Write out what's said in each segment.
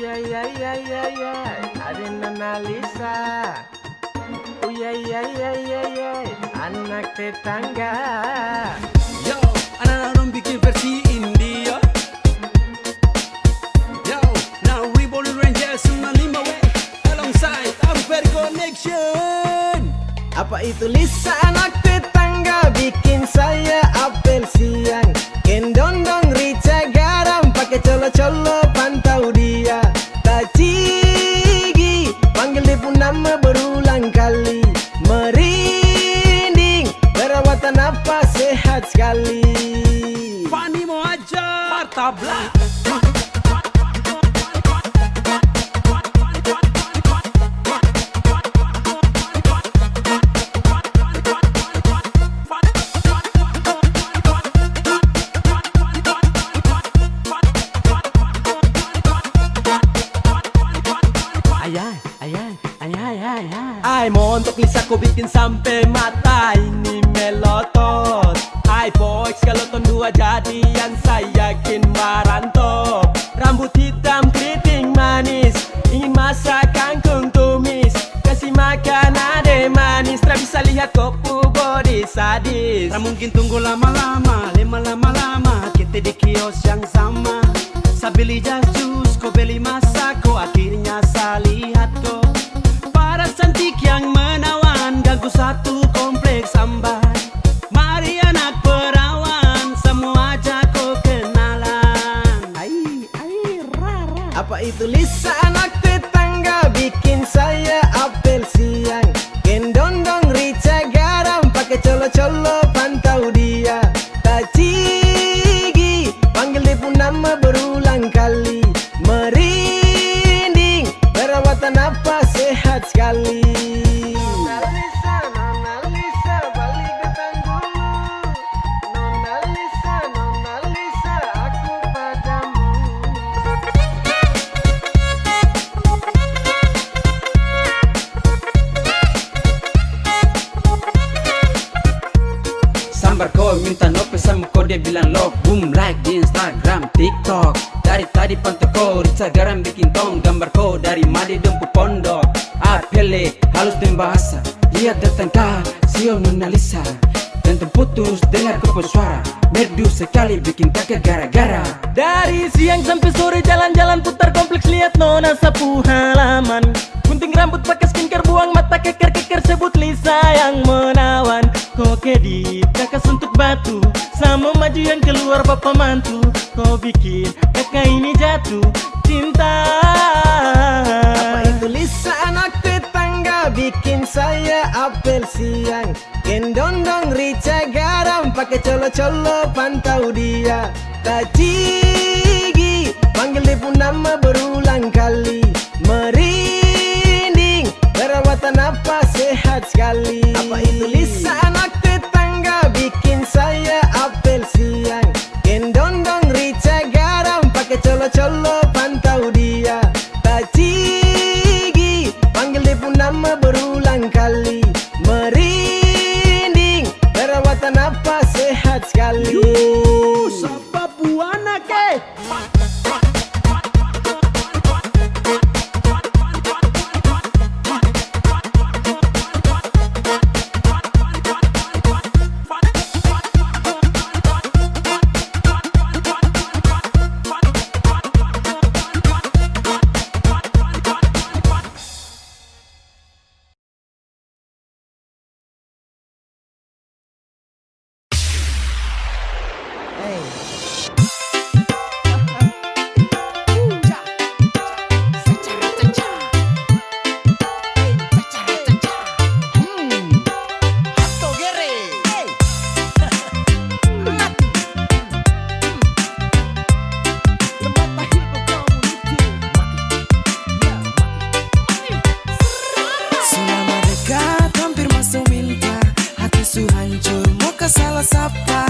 ya, ada Nona Lisa. Oh ya, anak tetangga. Yo, anak-anak orang bikin versi India. Yo, now we born Rangers 95 way alongside Ampere Connection. Apa itu Lisa anak tetangga bikin saya apel siang. Kendondong rica garam pakai colo-colo pantau dia. Tacigi panggil dia pun nama berulang kali. Merinding perawatan apa sehat sekali. Fani mau ajar tabla. Ay mo untuk Lisa ko bikin sampai mata ini melotot. Ay boys kalau ton dua jadian saya yakin marantau. Rambut hitam keriting manis, ingin masak kangkung tumis. Kasih makan ade manis, tak bisa lihat kopu body sadis. Tak mungkin tunggu lama-lama, lama-lama kita di kios yang sama. Saya beli jas jus, kau beli masak, kau akhirnya saya lihat kau. Paras cantik yang menawan, ganggu satu kompleks amban. Mari anak perawan, semua ajak kau kenalan. Rara. Apa itu Lisa anak tetangga bikin saya apel siang. Kendondong rica garam pakai colo-colo pantau dia. Tacigi panggil dia pun nama berulang kali. Merinding perawatan apa sehat sekali. Nona Lisa balik datang dulu. Nona Lisa aku padamu. Sambar kau minta nope sama kau dia bilang love. Boom like di Instagram, TikTok. Dari tadi pantau kau rica garam bikin tong. Gambar kau dari Madi Dempu Pondok. Apele halus dan bahasa, lihat tetangga sio Nona Lisa. Dan terputus dengar kau suara. Merdu sekali bikin kakek gara-gara. Dari siang sampai sore jalan-jalan putar kompleks lihat Nona sapu halaman. Gunting rambut pakai skincare, buang mata keker-keker, sebut Lisa yang menawan. Kokedit kakak sentuh batu, sama maju yang keluar bapak mantu. Kau bikin kakak ini jatuh cinta. Apa itu Lisa anak tetangga bikin saya apel siang. Kendondong rica garam pakai colo-colo pantau dia. Tacigi panggil dia pun nama berulang kali. Merinding perawatan apa sehat sekali. Apa itu Lisa anak tetangga bikin saya apel siang. Kendondong rica garam pakai colo-colo pantau dia. Tacigi panggil dia pun nama berulang kali. Merinding perawatan apa sehat sekali. Sapa buana ke? Salah sapa,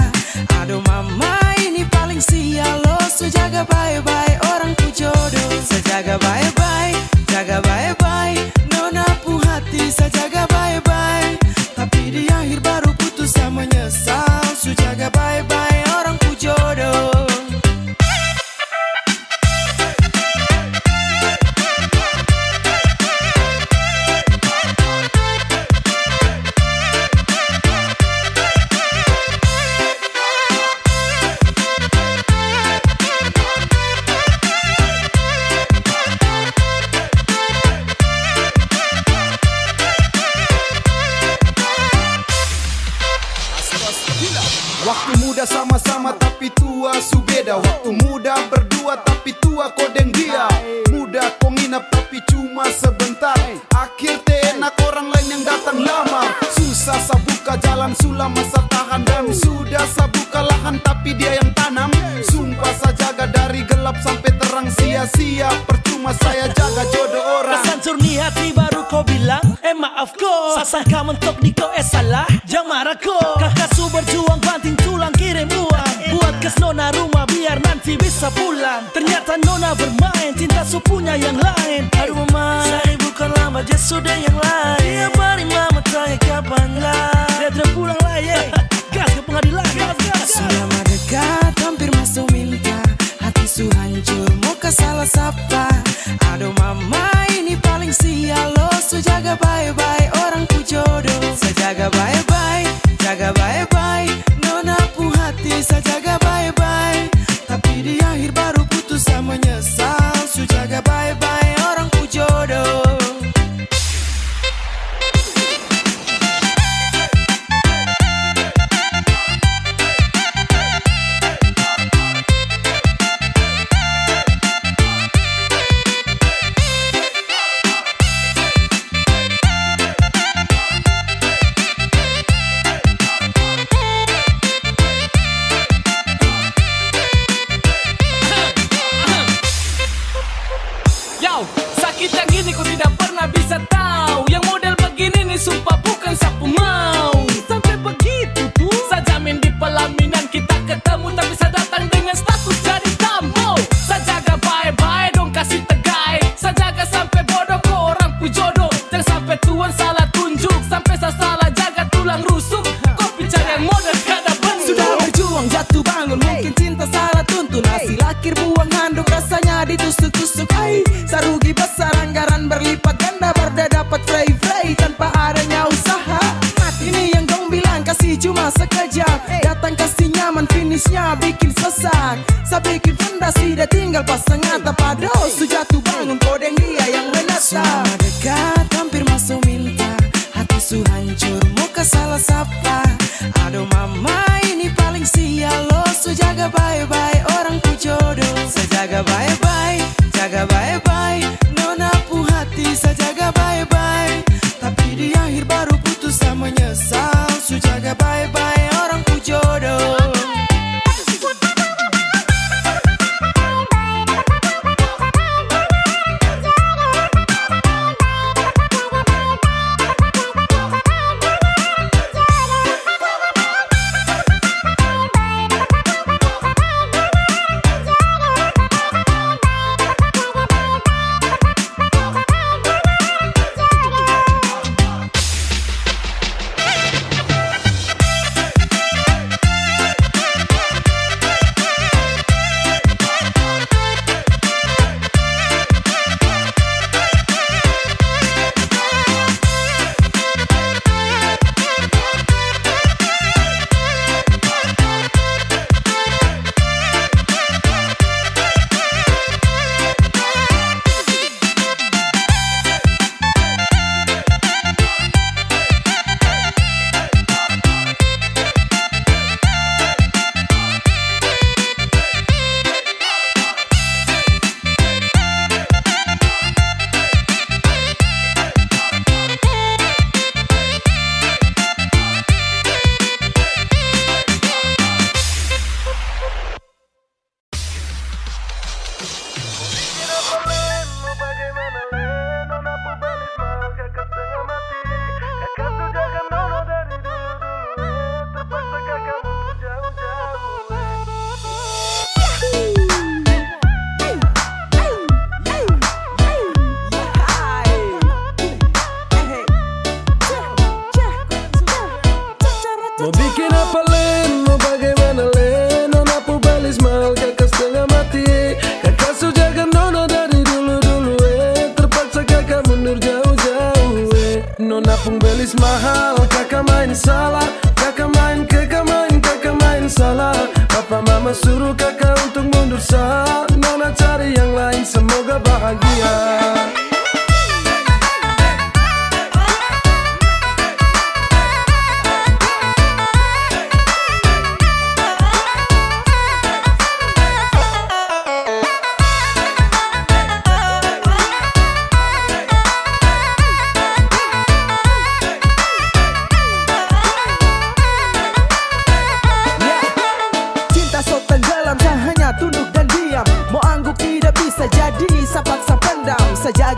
aduh mama ini paling sial lo. Sejaga bye-bye orang ku jodoh. Sejaga bye-bye, jaga bye-bye. Nona pu hati sejaga bye-bye. Tapi di akhir baru putus sama menyesal. Sejaga bye-bye orang ku jodoh. Waktu muda berdua tapi tua kau deng dia. Muda kau nginap tapi cuma sebentar. Akhir enak orang lain yang datang lama. Susah sabuka jalan sulam masa tahan. Dan sudah sabuka lahan tapi dia yang tanam. Sumpah saya jaga dari gelap sampai terang. Sia-sia percuma saya jaga jodoh orang. Kesancur ni hati baru kau bilang maaf ko. Sasangka mentok di kau salah. Jangan marah ko. Kakak su berjuang banting tulang kirim uang. Buat kes nona rumah biar nanti bisa pulang. Ternyata nona bermain cinta su punya yang lain. Aduh mama, saya bukan lama dia sudah yang lain. Tiap hari mama tanya kapan lah. Dia terpulang lah ye. Gas ke pengadilan. Gas. Selama dekat hampir masuk minta. Hati su hancur muka salah sapa. Aduh mama ini paling sial lo. Su jaga baik-baik orang ku jodoh. Saya jaga baik-baik, jaga baik-baik. Nona pu hati saya jaga baik-baik. Tapi di akhir baru putus saya menyesal. Su jaga baik-baik orang ku jodoh. Sakit yang gini ku tidak pernah bisa tahu. Yang model begini nih sumpah bukan sapu mau. Sampai begitu tuh saya jamin di pelaminan kita ketemu. Tapi saya datang dengan status jadi tamu. Saya jaga baik-baik dong kasih tegai. Saya jaga sampai bodoh ke orang pu jodoh. Jangan sampai tuan salah tunjuk. Sampai saya salah jaga tulang rusuk. Kopi cari yang model kada benar. Sudah berjuang jatuh bangun mungkin cinta salah tuntun. Hasil akhir buang handuk rasanya ditusuk-tusuk. Sarugi besar anggaran berlipat ganda. Berda dapat frey-frey tanpa adanya usaha. Ini yang kau bilang kasih cuma sekejap. Datang kasih nyaman finishnya bikin sesak. Saya bikin fondasi dia tinggal pasang atap. Aduh su jatuh bangun kodeng dia yang menatap. Selama dekat hampir masuk minta. Hati su hancur muka salah sapa. Aduh mama ini paling sial lo. Su jaga baik-baik orang ku jodoh. Saya jaga baik-baik, jaga baik-baik. Nona pu hati saya jaga baik-baik. Tapi di akhir baru putus saya menyesal. Su jaga baik-baik orang ku jodoh. Mau bikin apa Len, mau bagaimana Len. Nona pu balis mal kakak setengah mati. Kakak su jaga nona dari dulu-dulu terpaksa kakak mundur jauh-jauh Nona pun belis mahal, kakak main salah. Kakak main salah. Papa mama suruh kakak untuk mundur sah. Nona cari yang lain semoga bahagia.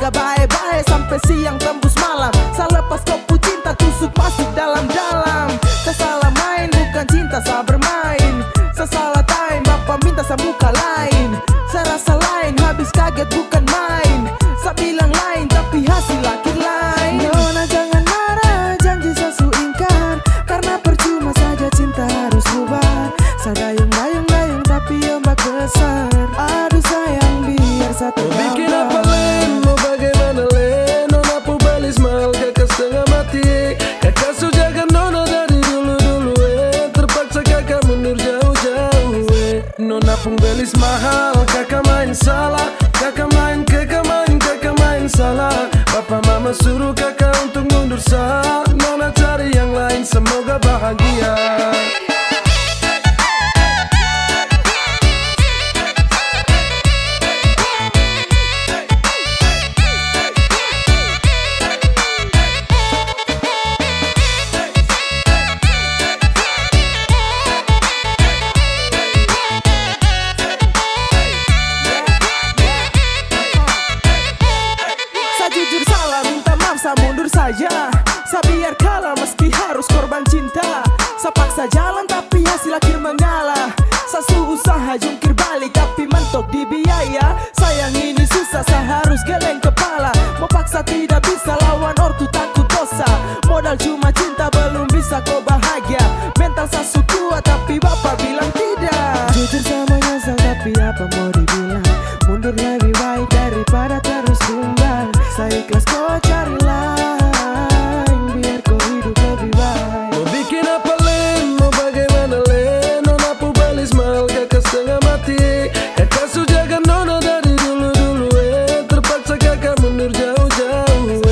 jaga baik-baik sampai siang tembus malam. Selepas kopu cinta tusuk masuk dalam-dalam. Salah main bukan cinta, saya bermain. Salah time bapak minta saya muka lain. Saya rasa lain habis kaget bukan main. Saya bilang lain tapi hasil akhir lain. Nona jangan marah, janji saya su ingkar. Karena percuma saja cinta harus bubar. Saya dayung-dayung tapi ombak besar. Aduh sayang biar satu Mau bikin apa len, mau bagaimana len. Nona pu balis mahal kakak setengah mati. Kakak su jaga nona dari dulu-dulu terpaksa kakak mundur jauh-jauh Nona pun belis mahal, kakak main salah. Kakak main salah. Bapak mama suruh kakak untuk mundur sah. Nona cari yang lain, semoga bahagia. Jujur salah, minta maaf, saya mundur saja. Saya biar kalah meski harus korban cinta. Saya paksa jalan tapi hasil akhir mengalah. Saya usaha jungkir balik tapi mentok di biaya. Sayang ini susah, saya harus geleng kepala. Mau paksa tidak bisa, lawan ortu takut dosa. Modal cuma cinta belum bisa kau bahagia. Mental saya kuat tapi bapak bilang tidak. Jujur sama nyesal tapi apa mau dibilang. Mundur lebih baik daripada terus tumbang. Saya ikhlas kau cari lain biar kau hidup lebih baik. Mau bikin apa len, mau bagaimana len. Nona pu balis mahal kakak setengah mati. Kakak su jaga nona dari dulu-dulu terpaksa kakak mundur jauh-jauh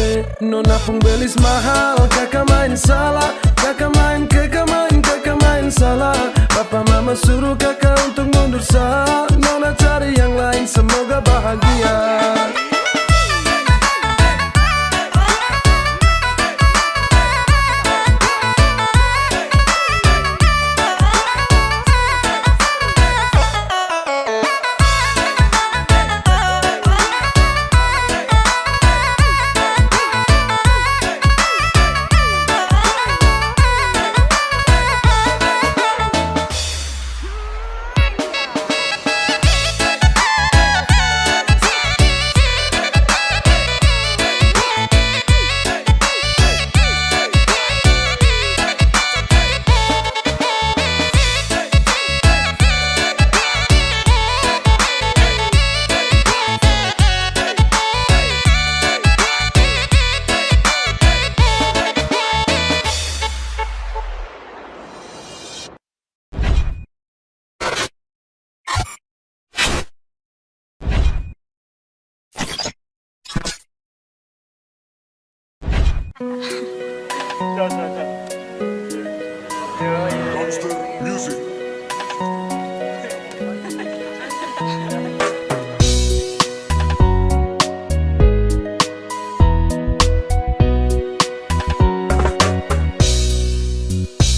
Nona pun belis mahal, kakak main salah. Kakak main salah. Bapak mama suruh kakak untuk mundur sah. Nona cari yang lain, semoga bahagia.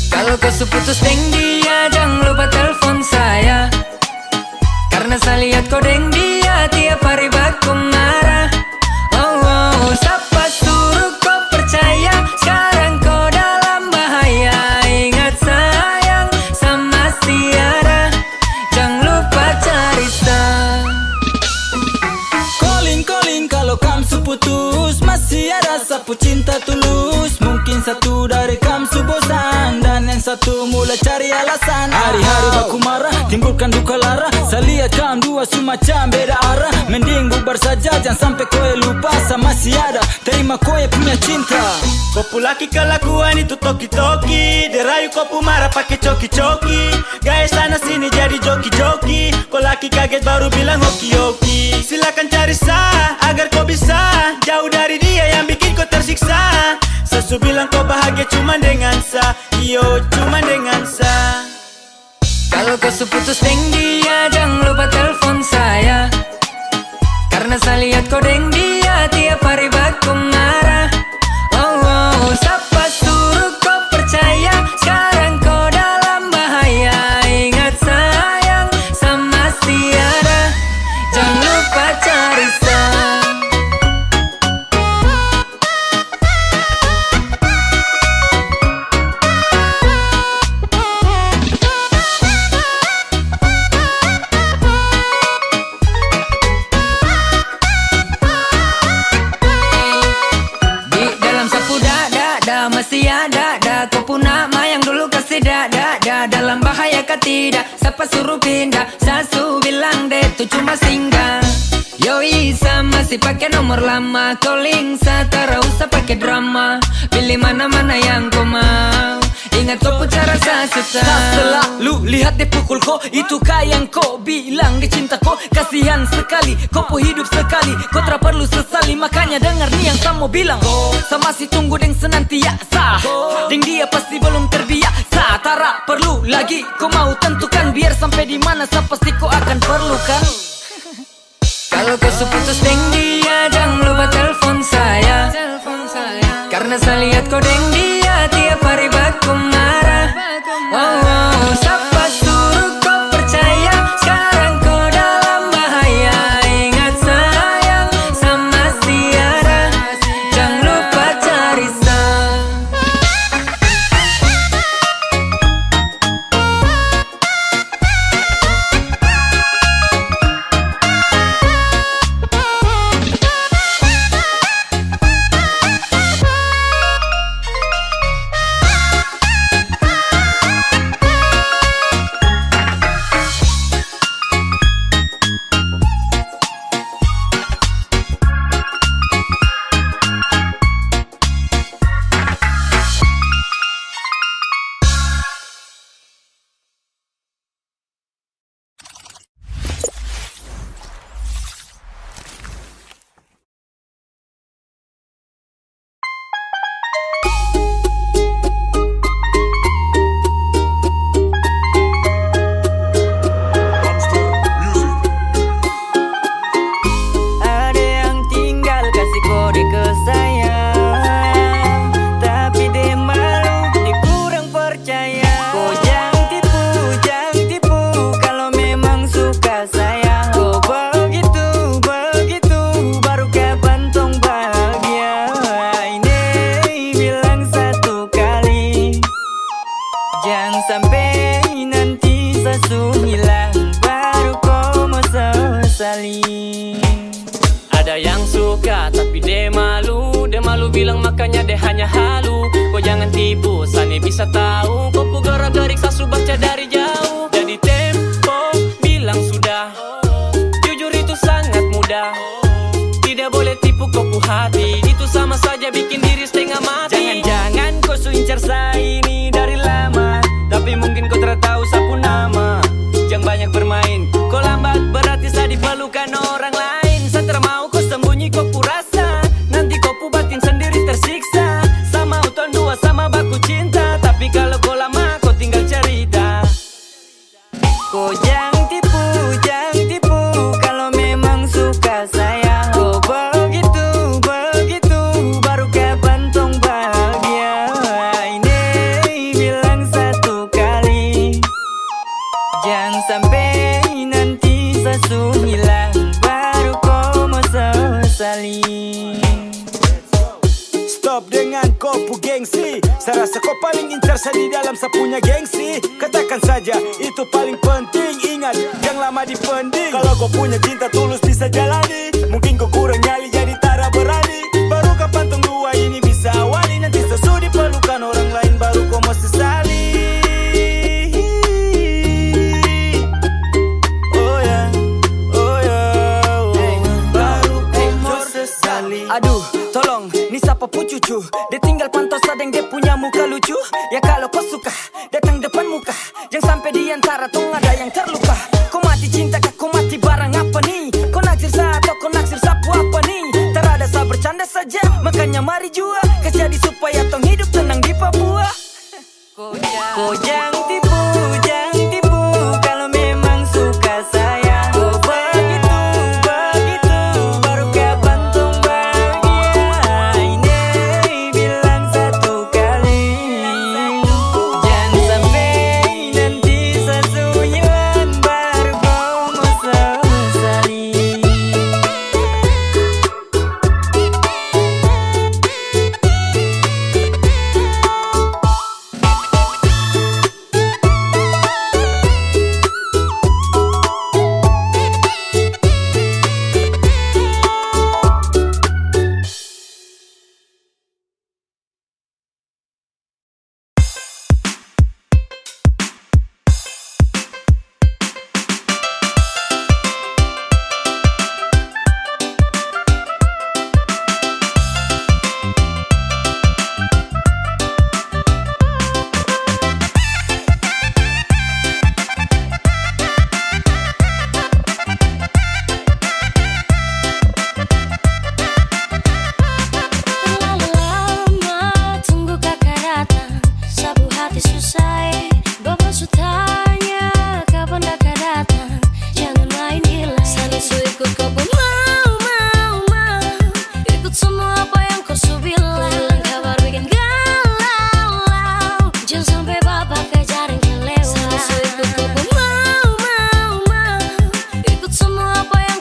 Kalau kau seputus deng dia, jangan lupa telepon saya. Karena saya lihat kau deng dia tiap hari baku marah. Oh, siapa suruh kau percaya? Sekarang kau dalam bahaya. Ingat sayang sama Tiara, jangan lupa cari saya. Calling kalau kamu seputus, masih ada sapu cinta tulus. Mungkin satu dari kamu bosan dan yang satu mulai cari alasan. Hari-hari baku marah, timbulkan duka lara. Saya lihat kamu dua semacam beda arah. Mending bubar saja, jangan sampai kowe lupa. Sama masih ada, terima kowe punya cinta. Kopu laki kelakuan itu toki-toki. Derayu kopu marah pakai coki-coki. Gaya sana sini jadi joki-joki. Kau laki kaget baru bilang hoki-hoki. Silakan cari sah agar kau bisa jauh dari dia yang bikin kau tersiksa. Sesu bilang kau bahagia cuma dengan sa. Iyo cuma dengan sa. Kalau kau seputus deng dia, jangan lupa telepon saya. Karena saya lihat kau deng dia tiap hari baku marah. Oh, siapa suruh kau percaya? Sekarang kau dalam bahaya. Ingat sayang sama Tiara, jangan lupa cari saya. dada. Kau pun nama yang dulu kasih dada. Dalam bahaya kah tidak? Siapa suruh pindah? Sasu bilang deh itu cuma singgah. Yoi sama masih pakai nomor lama. Calling satara usah pakai drama. Pilih mana-mana yang kau mau. Ingat kau pun cara sasuta. Selalu lihat dia pukul kau. Itu kah yang kau bilang dia cinta kau. Kasihan sekali, kau pun hidup sekali. Kau tak perlu sesali, makanya dengar nih yang kamu bilang. Sama si tunggu deng senantiasa. Deng dia pasti belum terbiasa. Tara perlu lagi, kau mau tentukan. Biar sampai di mana saya pasti kau akan perlukan. Kalau kau seputus deng dia, jangan lupa telepon saya. Karena saya lihat kau deng dia tiap hari baku marah. Oh, siapa suruh kau percaya? Sekarang kau dalam bahaya. Ingat sayang sama Tiara, jangan lupa cari sah. Ada yang tinggal kasih kode ke saya, tapi dia malu, dia kurang percaya. Kau jangan tipu, kalau memang suka saya. Kau begitu, baru kapan tong bahagia. Ini bilang satu kali, jangan sampai nanti sesu hilang, baru kau mau sesali. Ada yang suka tapi dia malu bilang makanya dia hanya halu. Kau jangan tipu, Sani bisa tahu. Kau pu gerak-gerik sasu baca dari jauh. Jadi tempo bilang sudah, jujur itu sangat mudah. Tidak boleh tipu kau pu hati, itu sama saja bikin diri setengah mati. Jangan-jangan kau su incar saya ini dari lama, tapi mungkin kau tak tahu sapu nama. Jangan banyak bermain, kau lambat berarti saya diperlukan orang lain. Saya tak mau kau sembunyi kau pu rasa, nanti kau pu batin sendiri tersiksa. Sama uton dua sama baku cinta, tapi kalau kau lama kau tinggal cerita. Kau jangan tipu, kalau memang suka saya. Kau begitu, baru kapan tong bahagia. Ini bilang satu kali, jangan sampai nanti sesu hilang, baru kau mau sesali. Stop dengan kau pu gengsi. Saya rasa kau paling incar saya di dalam saya punya gengsi. Katakan saja itu paling penting. Ingat jangan lama dipending. Kalau kau punya cinta tulus bisa jalani. Mungkin kau kurang nyali jadi tara berani. Baru kapan tong dua ini bisa awali. Nanti sesu diperlukan orang lain baru kau mau sesali. Oh ya, baru kau mau sesali. Aduh, tolong, ni siapa pu cucu? Dia tinggal pantau sadeng dia punya muka lucu. Ya kalau kau suka, datang depan muka. Jangan sampai di antara tong ada yang terluka. Kau mati cinta kah, kau mati barang apa nih? Kau naksir saya atau kau naksir sapu apa nih? Tak ada saya bercanda saja, makanya mari jua. Kasih jadi supaya tong hidup tenang di Papua. Kau jangan tipu, kalau memang suka saya. Kau begitu, baru kapan tong bahagia. Ini bilang satu kali, jangan sampai nanti sesu hilang, baru kau mau sesali.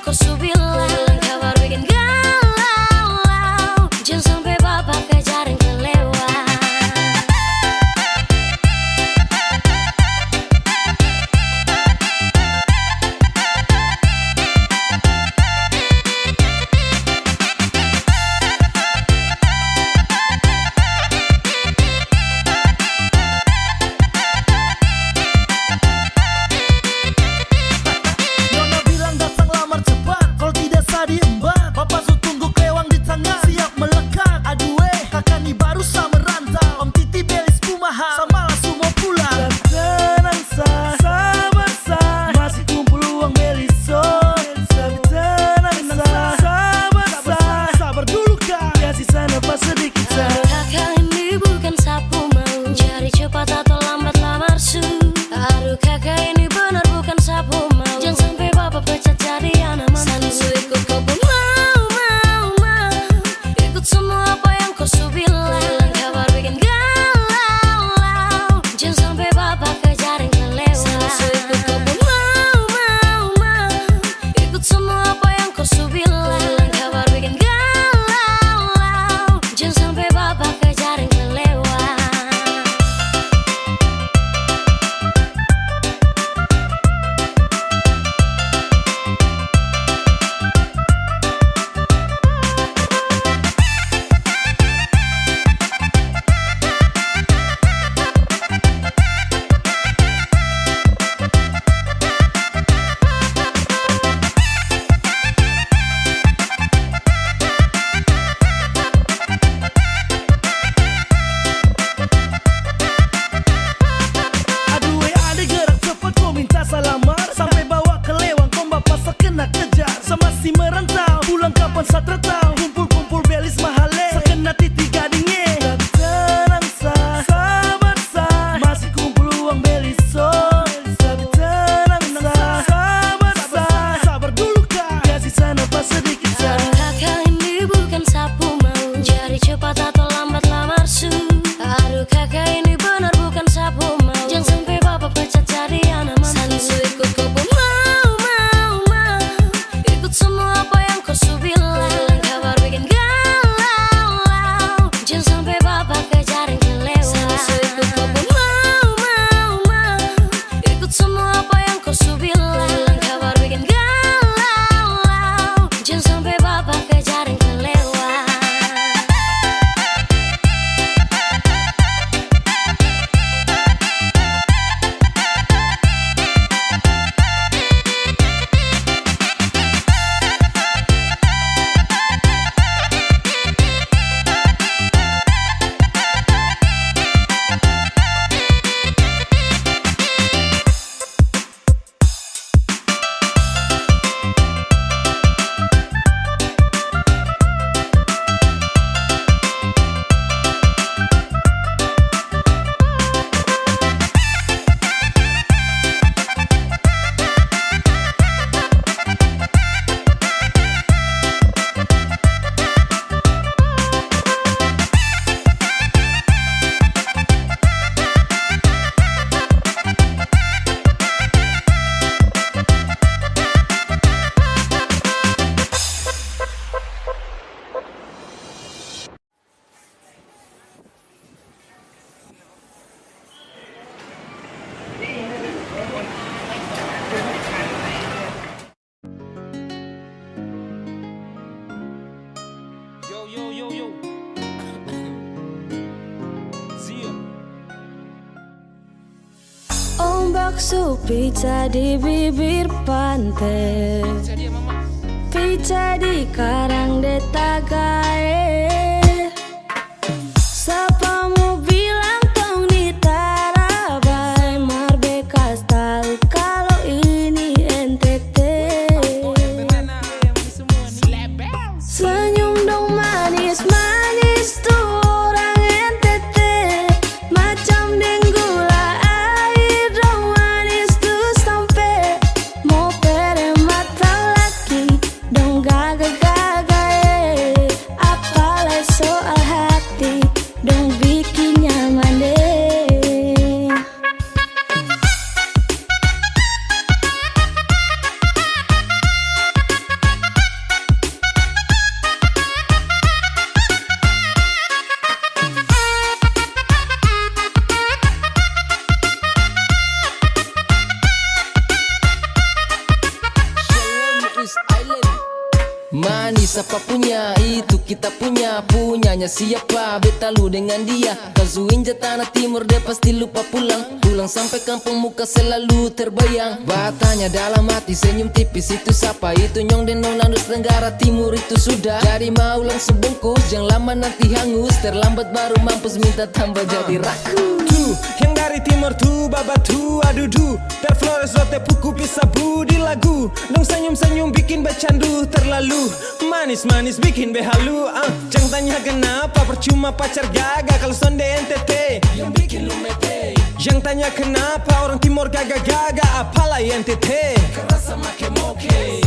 kau su bilang, kabar bikin galau. Jangan sampai bapak kejar yang kelewat. Nona bilang datang lamar cepat, kalau tidak sah diembat. Bapak su tunggu kelewang di tangan, siap melekat. Aduh kakak nih baru sa merantau. Om Titi belis kumaha, sama langsung mau pulang. Tenang sah, sabar sah, masih kumpul uang belis so. Tapi tenang sah, sabar sah, sabar dulu kak, kasih sana pas sedikit sah. Kakak ini bukan sapu mau, cari cepat atau lambat lamar su. Aduh kakak ini benar bukan sapu mau, jangan sampai bapak pecat jadi anak mantu. Su ikut kau pun mau, ikut semua apa yang kau su bilang, kabar bikin galau. Jangan sampai bapak kejar yang kelewat. Su ikut kau pun mau, ikut semua apa yang kau su bilang, kabar bikin galau. Jangan sampai bapak kejar yang kelewat. Aduh ada gerak cepat kau minta salamar, sampai bawa kelewang kau bapak sa kena kejar. Sama si merantau, pulang kapan sa tertahu, kumpul-kumpul belis mahale, sa kena titik gadingnya. Tapi tenang sah, sabar sah, masih kumpul uang belis so. Tapi tenang sah, sabar sah, sabar dulu kak, kasih sana pas sedikit sah. Kakak ini bukan sapu mau, cari cepat atau lambat lamar su. Aduh kakak ini benar bukan sapu mau, jangan sampai bapak pecat jadi anak mantu. Su ikut kau pun mau, ikut semua apa yang kau su bilang, kabar bikin galau. Jangan sampai bapak kejar yang kelewat. Su ikut kau pun mau, ikut semua apa yang kau su bilang, kabar bikin galau. Jangan sampai bapak kejar yang kelewat. Yo. Zia. Ombak supica di bibir pantai, pica di karang detagae. Sapamu bilang tong di Tarabai, Marbeka style kalau ini NTT. Senyum dong manis tuh orang NTT, macam denggula air dong manis tuh sampai mau pere mata laki dong gaga-gaga. Manis apa punya, itu kita punya. Punyanya siapa, beta lu dengan dia. Kazuin tanah timur, dia pasti lupa pulang. Pulang sampai kampung muka selalu terbayang. Batanya dalam hati, senyum tipis itu siapa? Itu Nyong dan Nona Nus Tenggara Timur itu sudah. Jadi mau langsung bungkus, jangan lama nanti hangus. Terlambat baru mampus, minta tambah jadi raku. Tu, yang dari timur tu, babatu, adudu. Terflores rote puku pisabu di lagu. Dong senyum-senyum bikin bercandu terlalu. Manis-manis bikin behalu. Jangan tanya kenapa, percuma pacar gagal kalau sonde NTT yang bikin lu mete. Jangan tanya kenapa orang timur gagal-gagal, apalah NTT kerasa make moke.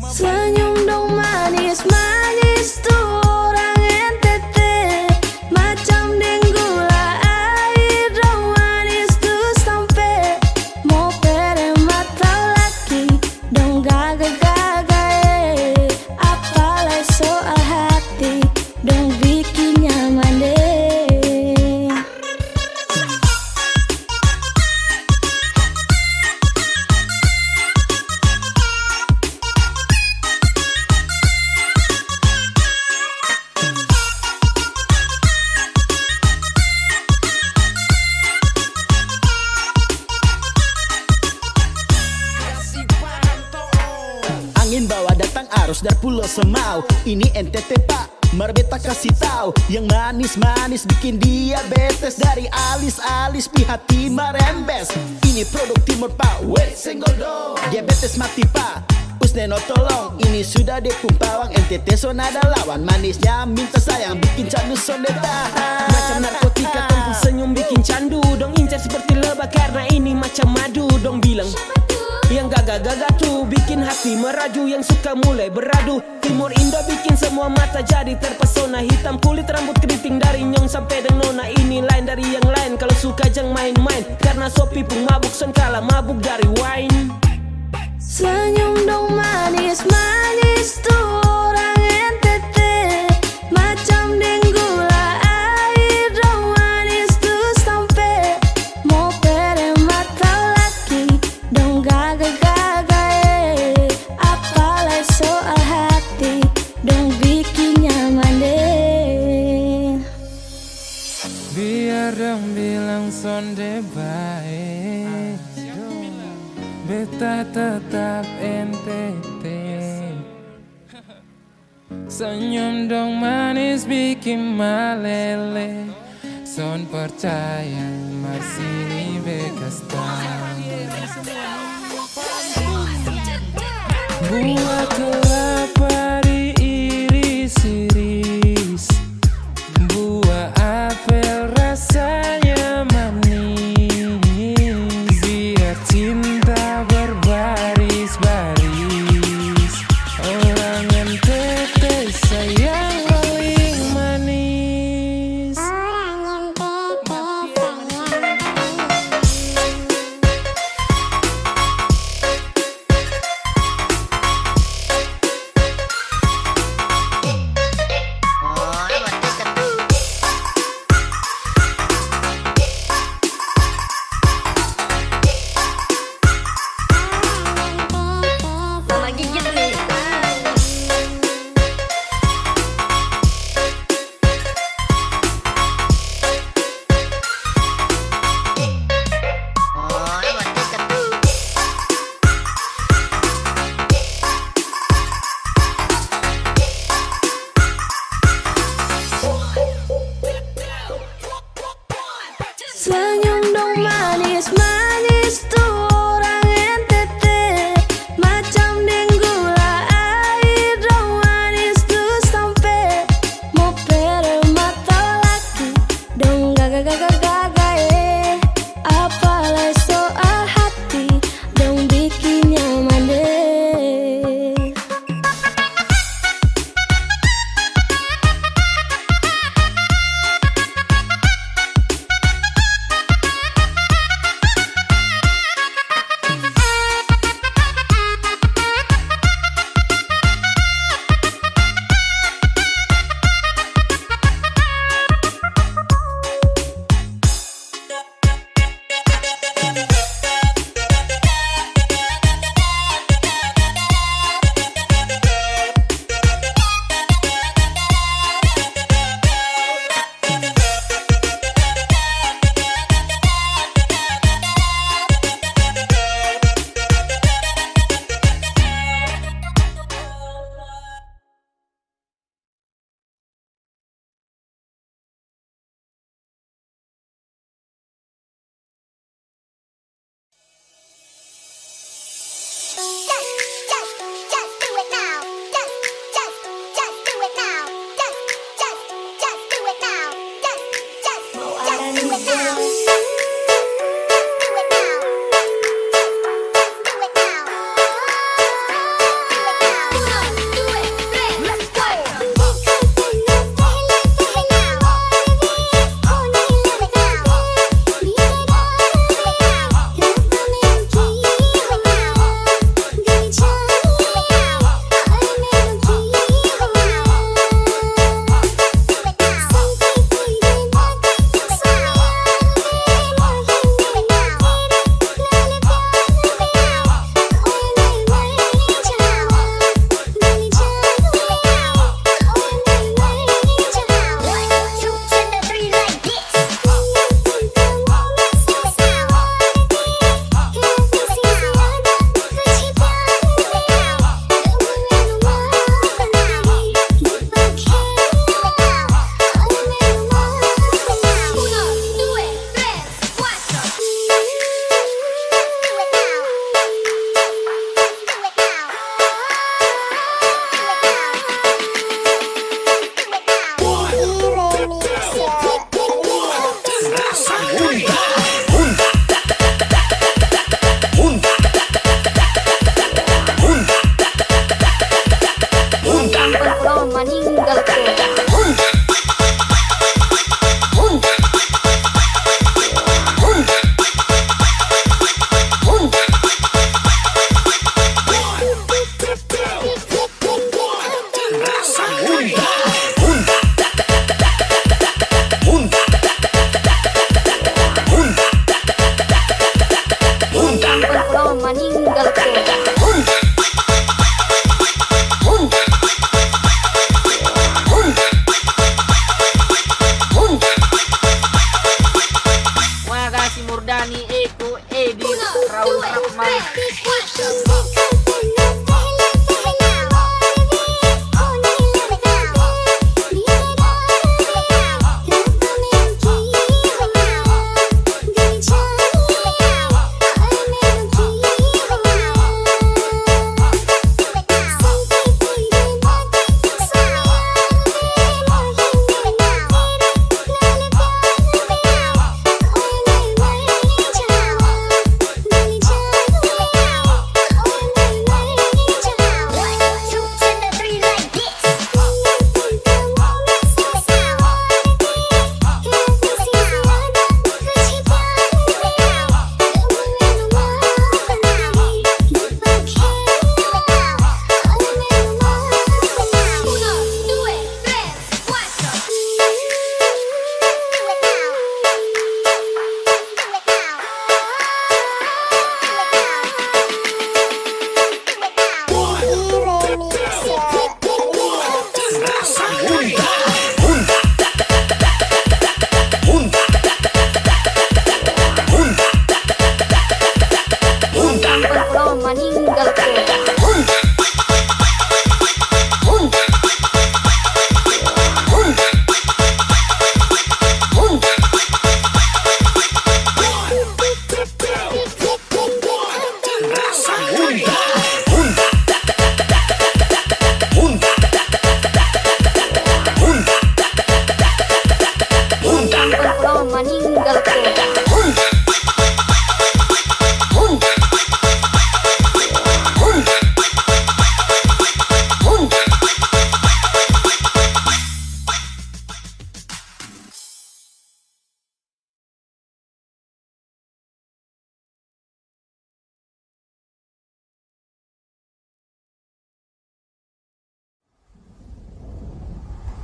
Senyum dong manis-manis tuh orang NTT. Macam denggula air dong manis tuh sampai mau pere mata laki dong gagal-gagal. Apalagi soal hati dong bikin nyaman deh. Angin bawa datang arus dari pulau Semau. Ini NTT pak, marbeta kasih tahu. Yang manis-manis bikin diabetes. Dari alis-alis pi hati merembes. Ini produk timur pak, wait single dong. Diabetes mati pak, Usneno tolong. Ini sudah dekumpawang, NTT zona ada lawan. Manisnya minta sayang, bikin candu sonde tahan. Macam narkotika tempel senyum bikin candu. Dong incar seperti lebah karena ini macam madu. Dong bilang yang gagah-gagah tuh bikin hati meraju. Yang suka mulai beradu. Timur Indo bikin semua mata jadi terpesona. Hitam kulit rambut keriting dari Nyong sampai dengan Nona. Ini lain dari yang lain, kalau suka jangan main-main. Karena sopi pun mabuk son kalah mabuk dari wine. Senyum dong manis-manis tuh orang NTT. Macam denggula air dong manis tuh sampai mau pere mata laki dong gagal-gagal. Apalagi soal hati dong bikin nyaman deh. Biar dong bilang sonde baik, beta tetap NTT. Senyum dong manis bikin malele. Son percaya masih bekas buah kelapa diiris-iris. Buah apel rasanya manis. Biar cinta berbaris-baris. Orang NTT sayang paling manis.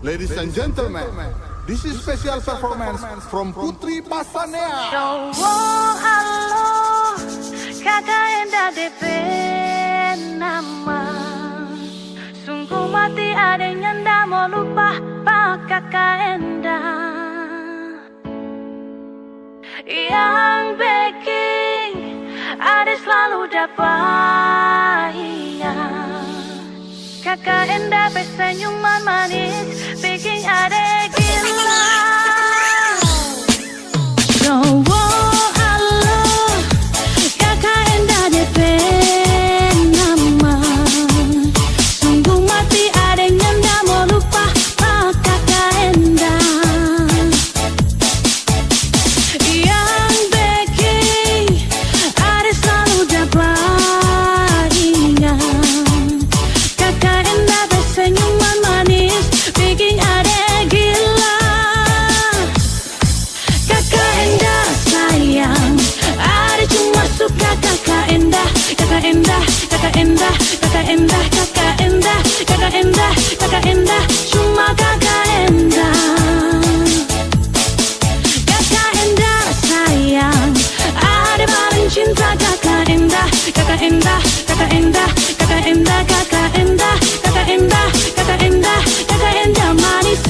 Ladies and gentlemen, this is special performance from Putri Pasanea. Cowok alo, kakak Enda DP nama. Sungguh mati adanya ndak mau lupa pak kakak Enda. Yang baking ada selalu dapat kakak Enda bersenyuman manis bikin ada gila. Cowok alo, kakak Enda DP nama. Sungguh mati adanya ndak mau lupa pak kakak Enda. Yang baking ada selalu dapat kakak Enda bersenyuman manis bikin ada gila. Kakak Enda sayang, ada cuma suka kakak Enda. Kakak Enda, kakak Enda, kakak Enda, kakak Enda, kakak Enda, kakak Enda, cuma kakak Enda. Kakak Enda sayang, ada paling cinta kakak Enda. Kakak Enda, kakak Enda, kakak Enda, kakak Enda, kakak Enda, kakak Enda, kakak Enda manis.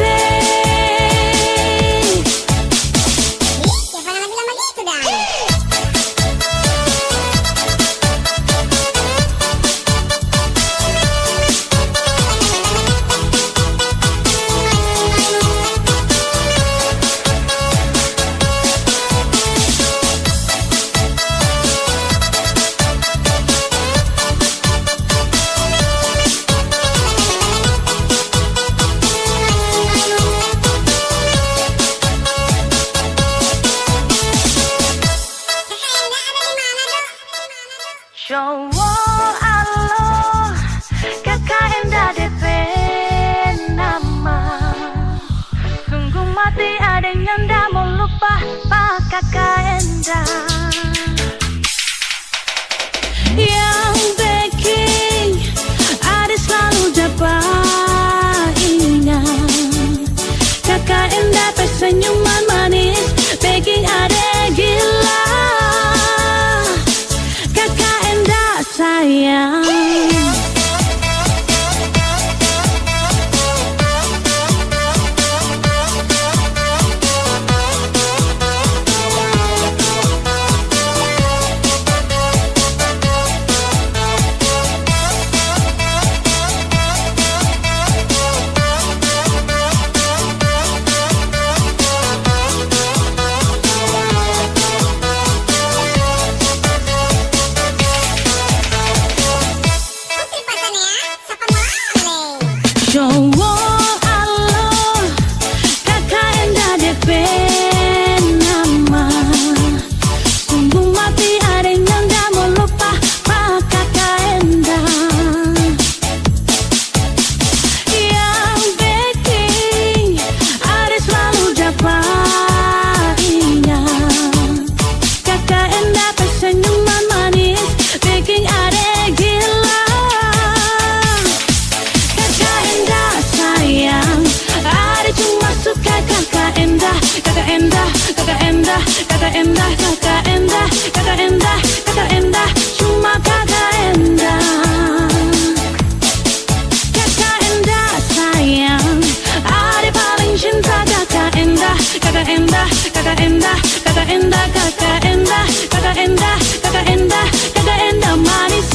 Cowok alo, kakak Enda DP nama. Sungguh mati adanya ndak mau lupa pak kakak Enda. Yang baking ada selalu dapat kakak Enda bersenyuman manis bikin ada gila. Kakak Enda sayang. Cowok alo, kakak Enda DP nama. Sungguh mati adanya ndak mau lupa pak kakak Enda. Yang baking ada selalu dapat kakak Enda bersenyuman manis bikin ada gila. Sayang, ada cuma suka kakak Enda. Kakak Enda, kakak Enda, kakak Enda, kakak Enda, kakak Enda, kakak Enda, cuma kakak Enda. Kakak Enda sayang, ada paling cinta kakak Enda. Kakak Enda, kakak Enda, kakak Enda, kakak Enda, kakak Enda, kakak Enda, kakak Enda manis.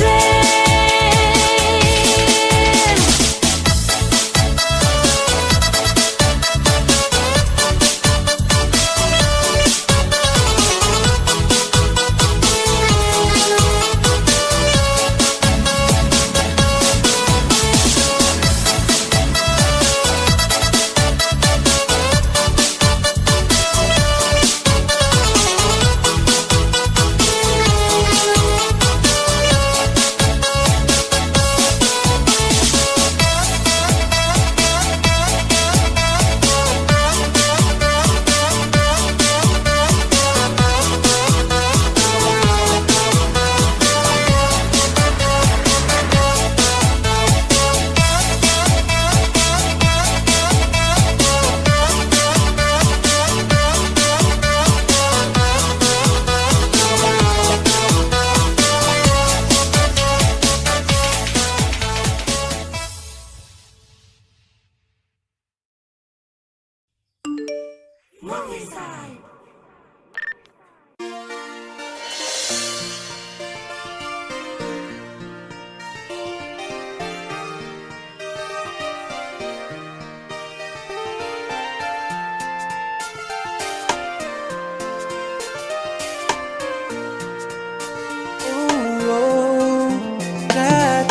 Gak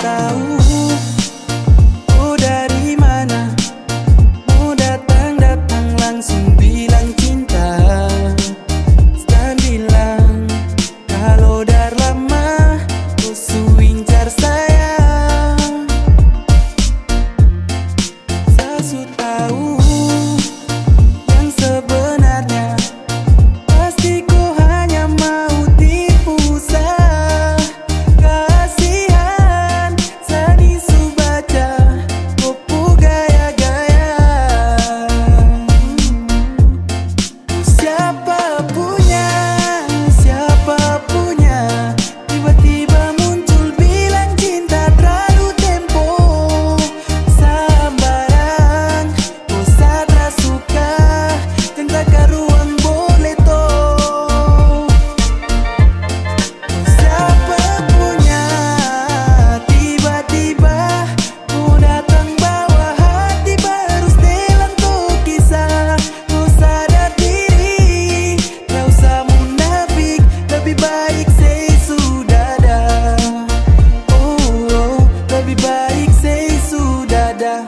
tahu ku dari mana, mau datang langsung bilang cinta. Dan bilang kalau dar lama ku suincar saya. Saya tahu yang sebenarnya, pasti ku hanya mau tipu saya. Kasihan sani su baca kopu gaya-gaya. Siapa punya, tiba-tiba muncul bilang cinta terlalu tempo. Sambarang sadra suka, cinta karuang boleh toh. Siapa punya, tiba-tiba ku datang bawa hati baru setelan tuh kisah. Ku sadar diri, gak usah munafik, lebih baik say sudah dah. Oh, lebih baik say sudah dah.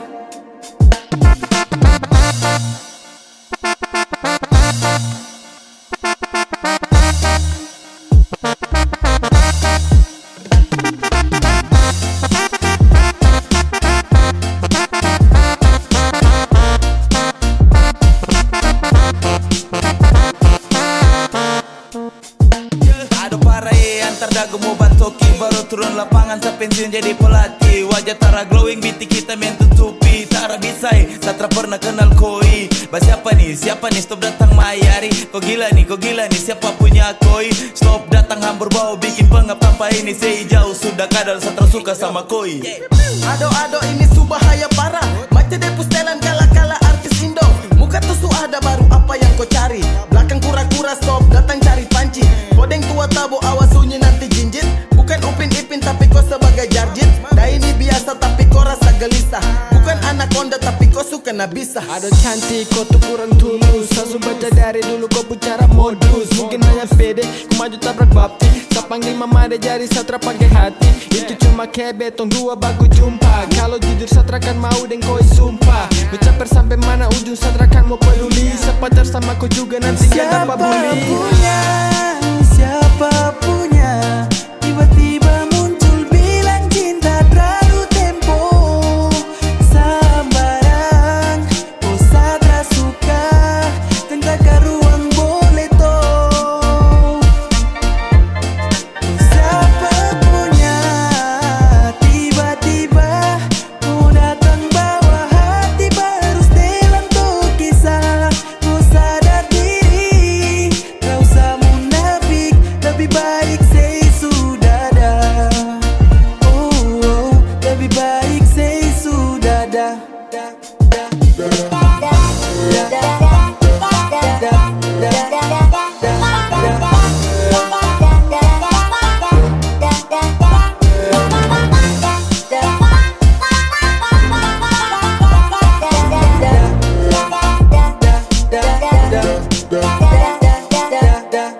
Aduh parah antar dagu mau bantoki, baru turun lapangan sa pensiun jadi pelatih. Wajah tara glowing, biti kita main tutupi. Tara bisai, satra pernah kenal koi. Siapa nih, stop datang mayari. Kok gila nih, siapa punya koi. Stop datang hambur bau, bikin pengap tanpa ini. Sei jauh sudah kadal, satra suka sama koi. Ado ini su bahaya parah, macam depus telan kala-kala artis Indo. Muka tuh su ada baru apa yang kau cari. Belakang kura-kura stop datang cari panci. Kodeng tua tabo awas sunyi nanti jinjit. Bukan Upin Ipin tapi kau sebagai jarjit. Dah ini biasa tapi kau rasa gelisah. Bukan anaconda tapi kau suka nabisa. Ado cantik, kau tuh kurang tulus. Langsung baca dari dulu kau bicara modus. Mungkin hanya pede, ku maju tabrak bapti. Tak panggil mama deh jari satra pakai hati. Itu cuma kayak betong dua baku jumpa. Kalau jujur satra kan mau dan koi sumpah. Bercaper sampai mana ujung satra kan mau peduli. Sepacar sama kau juga nanti gak dapat bully. Siapa punya, tiba-tiba muncul bilang cinta terlalu tempo. Sambarang sadra suka, cinta karuang boleh toh. Siapa punya, tiba-tiba ku datang bawa hati baru setelan tuh kisah. Ku sadar diri, gak usah munafik, lebih baik say sudah dah. Oh, lebih baik say sudah dah.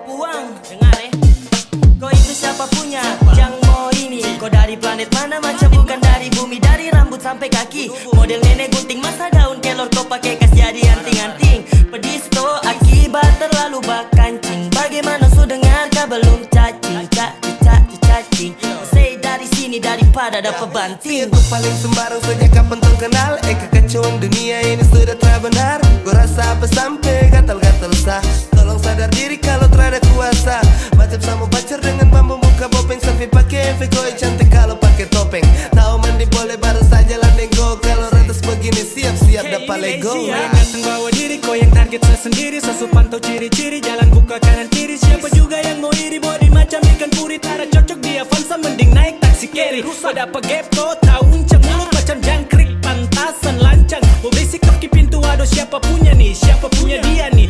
Uang, dengar kau itu siapa punya? Jang mau ini, kau dari planet mana macam bukan dari bumi. Dari rambut sampai kaki, model nenek gunting masa daun kelor. Kau pakai kas jadi anting-anting. Pedisto akibat terlalu bakancing. Bagaimana su dengar kau belum cacing? Cacing. Say dari sini daripada dapat banting. Aku paling sembarang sejak kapan tong kenal. Kekacauan dunia ini sudah terbenar. Gue rasa apa sampai gatal-gatal sah. Tolong sadar diri kalau terada kuasa. Macam sama pacar dengan bambu muka bopeng. Selfie pakai efek koi cantik kalau pakai topeng. Tahu mandi boleh baru saja landeng go. Kalau ratas begini siap-siap dapat lego. Datang bawa diri, kau yang target sendiri. Sesu pantau ciri-ciri, jalan buka kanan kiri. Siapa juga yang mau iri, body macam ikan puri. Tara cocok di Avanza, mending naik taksi carry. Kau dapat gap, kau tahu uncang mulut macam jangkrik. Pantasan lancang, mau berisik kaki pintu. Aduh siapa punya nih, siapa punya dia nih.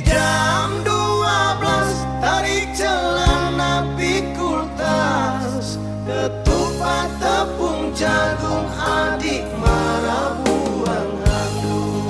Jam 12 tarik celana pikul tas, ketupat tepung jagung adik marah buang handuk.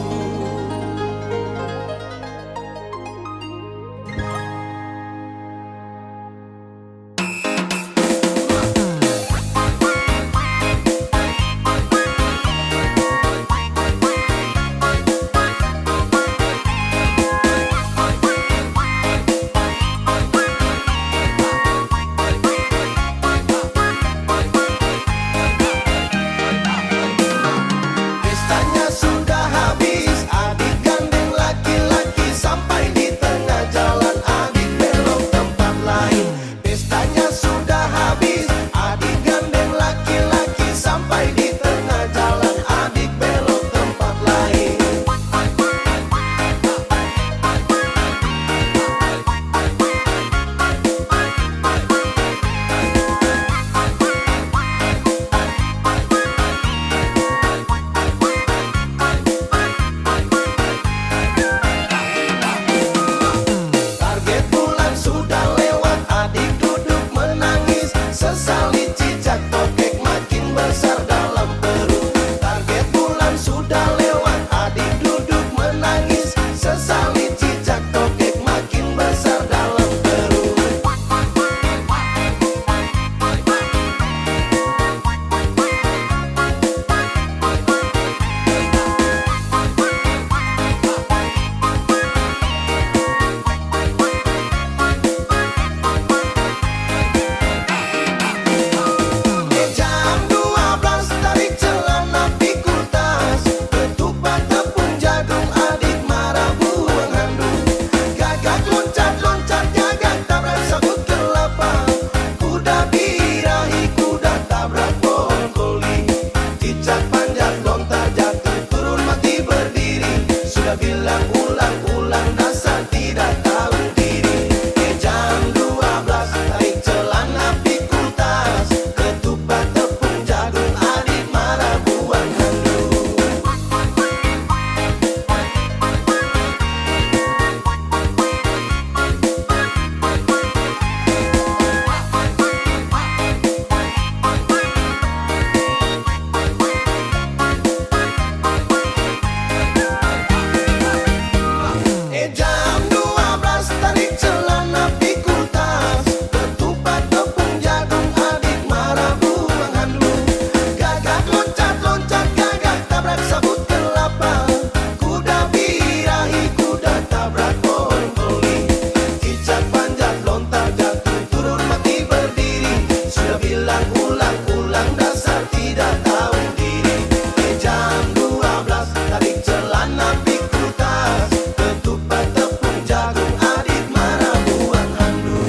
Pestanya sudah habis, adik gandeng laki-laki sampai di tengah jalan, adik belok tempat lain. Pestanya sudah habis, adik gandeng laki-laki sampai di tengah jalan, adik belok tempat lain. Target bulan sudah lewat, adik duduk menangis, sesali cicak tokek makin besar dalam perut. Target bulan sudah lewat, adik duduk menangis, sesali cicak tokek makin besar dalam perut. Jam 12 tarik celana pikul tas, ketupat tepung jagung adik marah buang handuk. Gagak loncat-loncat gagak tabrak sabut kelapa, kuda birahi kuda tabrak pohon koli. Cicak panjat lontar jatuh turun mati berdiri, sudah bilang ulang-ulang dasar tidak tahu diri. Jam 12 tarik celana pikul tas, ketupat tepung jagung adik marah buang handuk. Jam 12 tarik celana pikul tas, ketupat tepung jagung adik marah buang handuk. Gagak loncat-loncat gagak tabrak sabut kelapa, kuda birahi kuda tabrak pohon koli. Cicak panjat lontar jatuh turun mati berdiri, sudah bilang ulang-ulang dasar tidak tahu diri. Jam 12 tarik celana pikul tas, ketupat tepung jagung adik marah buang handuk.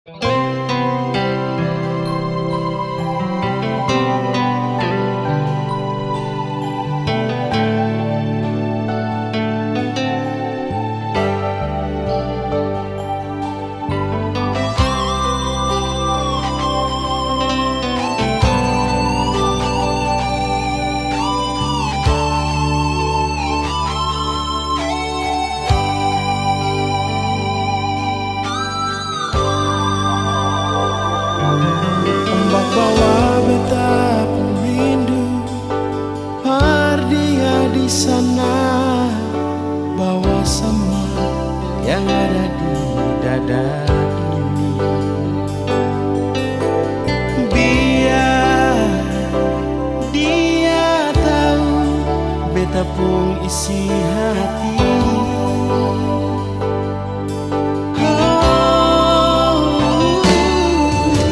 Ombak bawa beta pun rindu, dia di sana, bawa semua yang ada di dada ini. Biar dia tahu beta pun isi hati.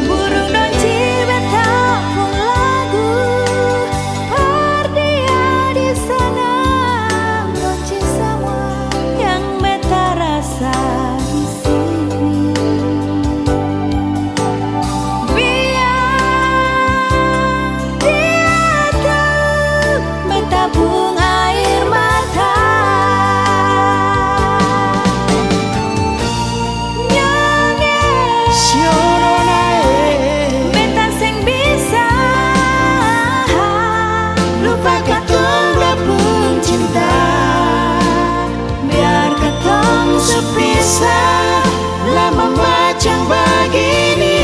Burung donci beta pun lagu, dia di sana, donci semua yang beta rasa di sini. Biar dia tahu beta pun air mata. Beta sing bisa lupa katong pun cinta, biar katong sepisah lama macam begini,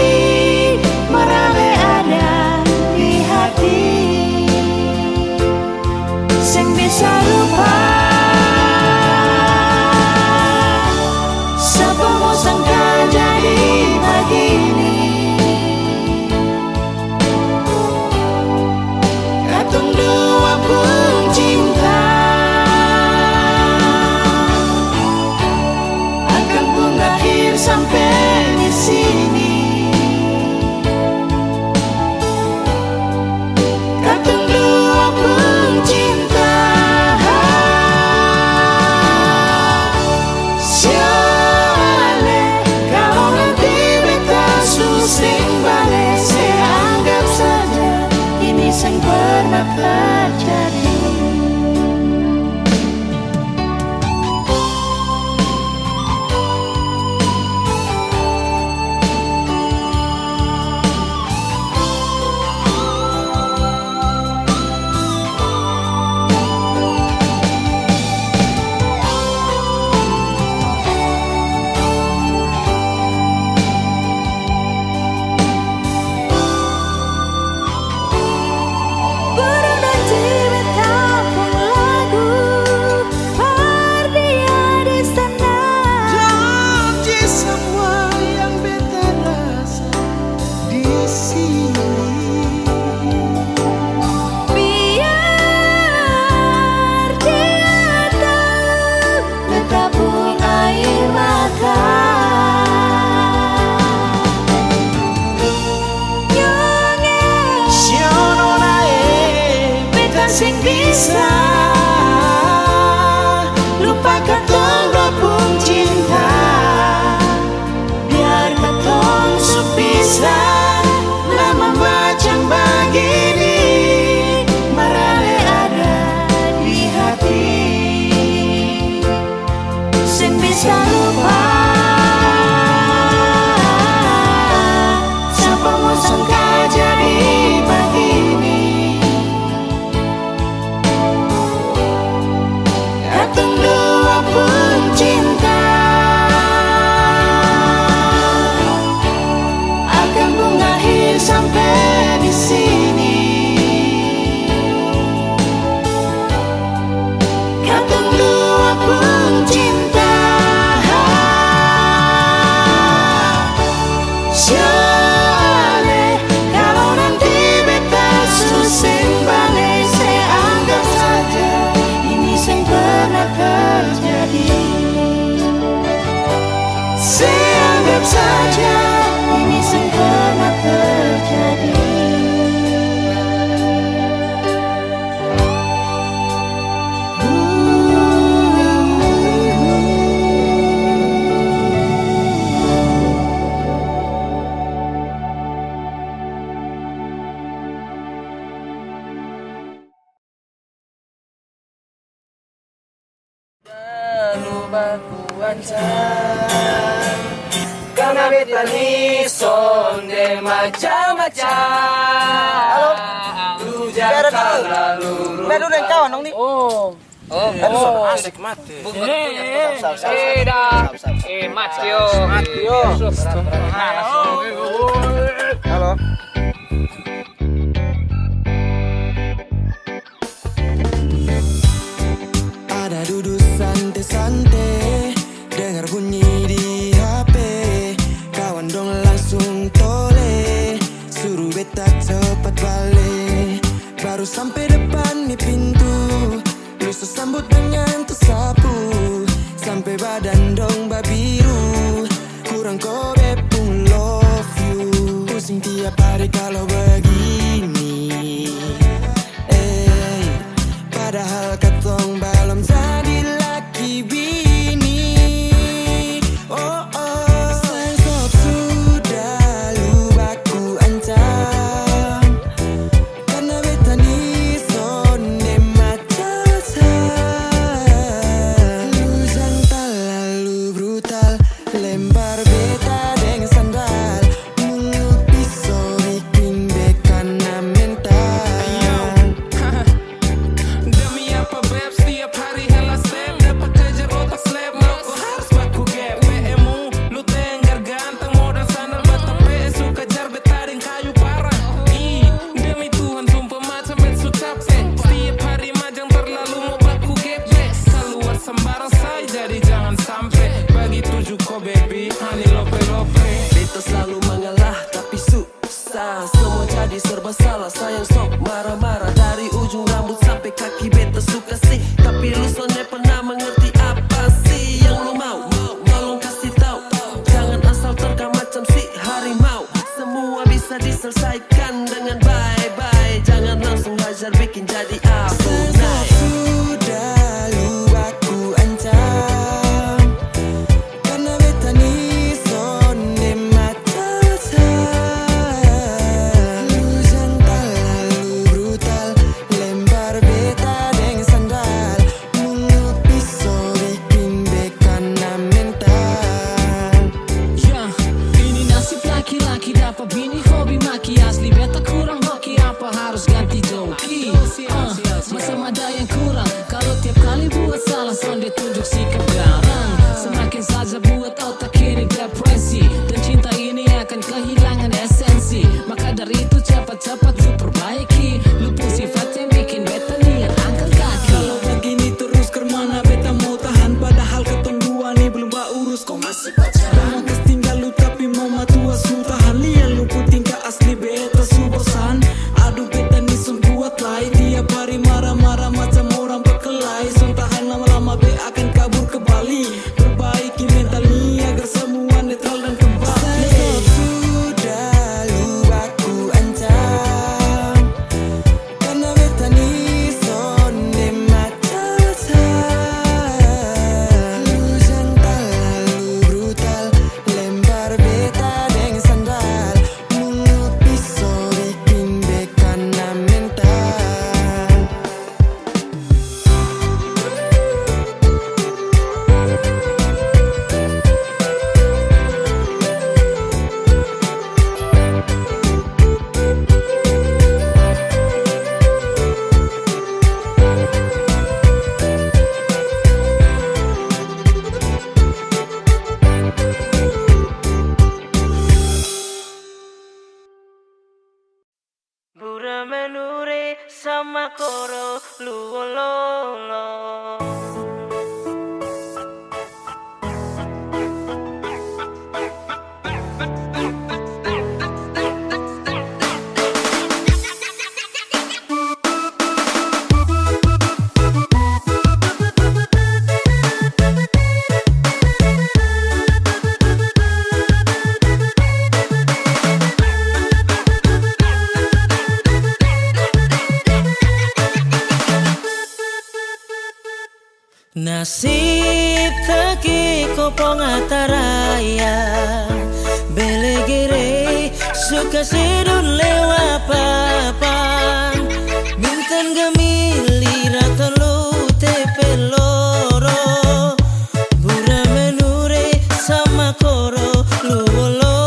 merame ada di hati, sing bisa lupa. Siapa mau sangka jadi begini, katong dua pun cinta, akan pun akhir sampai di sini. Katong dua pun cinta, siale beta ni sonde macam-macam. Lu jangan terlalu Bedu dan kawan dong nih. asik mati. Matio. Halo. Ada duduk santai-santai, dengar bunyi di HP, kawan dong langsung tole, suruh beta cepat balik. Baru sampai depan nih pintu, lu sambut dengan tersapu, sampai badan dong babiru, kurang kobe pun love you. Pusing tiap hari kalau begini, padahal katong belum jadi laki bini. Sayang sok sudah lu baku ancam, karena beta ni sonde macam-macam. Lu jangan terlalu brutal, lempar beta dengan sandal, mulut pisau bikin beka na mental. Demi apa beb setiap hari hela step, dapat kejar otak slap, mau kau harus baku gap. PMU lu tenggar ganteng modal sandal bata PS, suka jar betaring kayu parah. Demi Tuhan sumpah macam bet su capek, setiap hari majang terlalu mau baku gap. Keluar sembarang say, jadi jangan sampai bagi tujuh ko baby honey lope-lope. Beta selalu mengalah tapi susah, semua jadi serba salah. Sayang sok marah-marah dari ujung rambut sampai kaki beta suka sih, tapi lu sonde pernah mengerti apa sih yang lu mau. Tolong kasih tahu, jangan asal terkam macam si harimau. Semua bisa diselesaikan dengan bye-bye, jangan langsung hajar bikin jadi abu naik. Sudah lu aku ancam, karena beta ni sonde macam-macam. Lu jangan terlalu brutal, lempar beta dengan sandal, mulut pisau bikin beka na mental. Ini nasib laki-laki dapat bini hobi maki, asli beta kurang hoki, apa harus ganti joki? Masa ada yang kurang, kalau tiap kali buat salah sonde tunjuk sikap garang. Semakin saja buat otak ini depresi, dan cinta ini akan kehilangan esensi. Maka dari itu cepat-cepat lu perbaiki, lu pun sifat yang bikin beta niat angkat kaki. Kalau begini terus kemana beta mau tahan, padahal ketong dua nih belum urus, kau masih pacaran. Kes tinggal lu tapi mau matua su tahan, lihat lu pun tingkah asli beta su bosan. Aduh beta nih sun kuat lai, tiap hari marah-marah macam orang berkelahi. Sun tahan lama-lama be akan kabur ke Bali, perbaiki mental ini agar semua netral dan kembali. Sudah lu aku ancam, karena beta ni sonde macam-macam. Lu jangan terlalu brutal, lempar beta dengan sandal, mulut pisau bikin beka na mental. Bura menure sama koro luololo. Nasib taki kopong ataraya, belegere suka sedun lewa papan, bintan gemili ratolo tepeloro, bura menure sama koro luolo.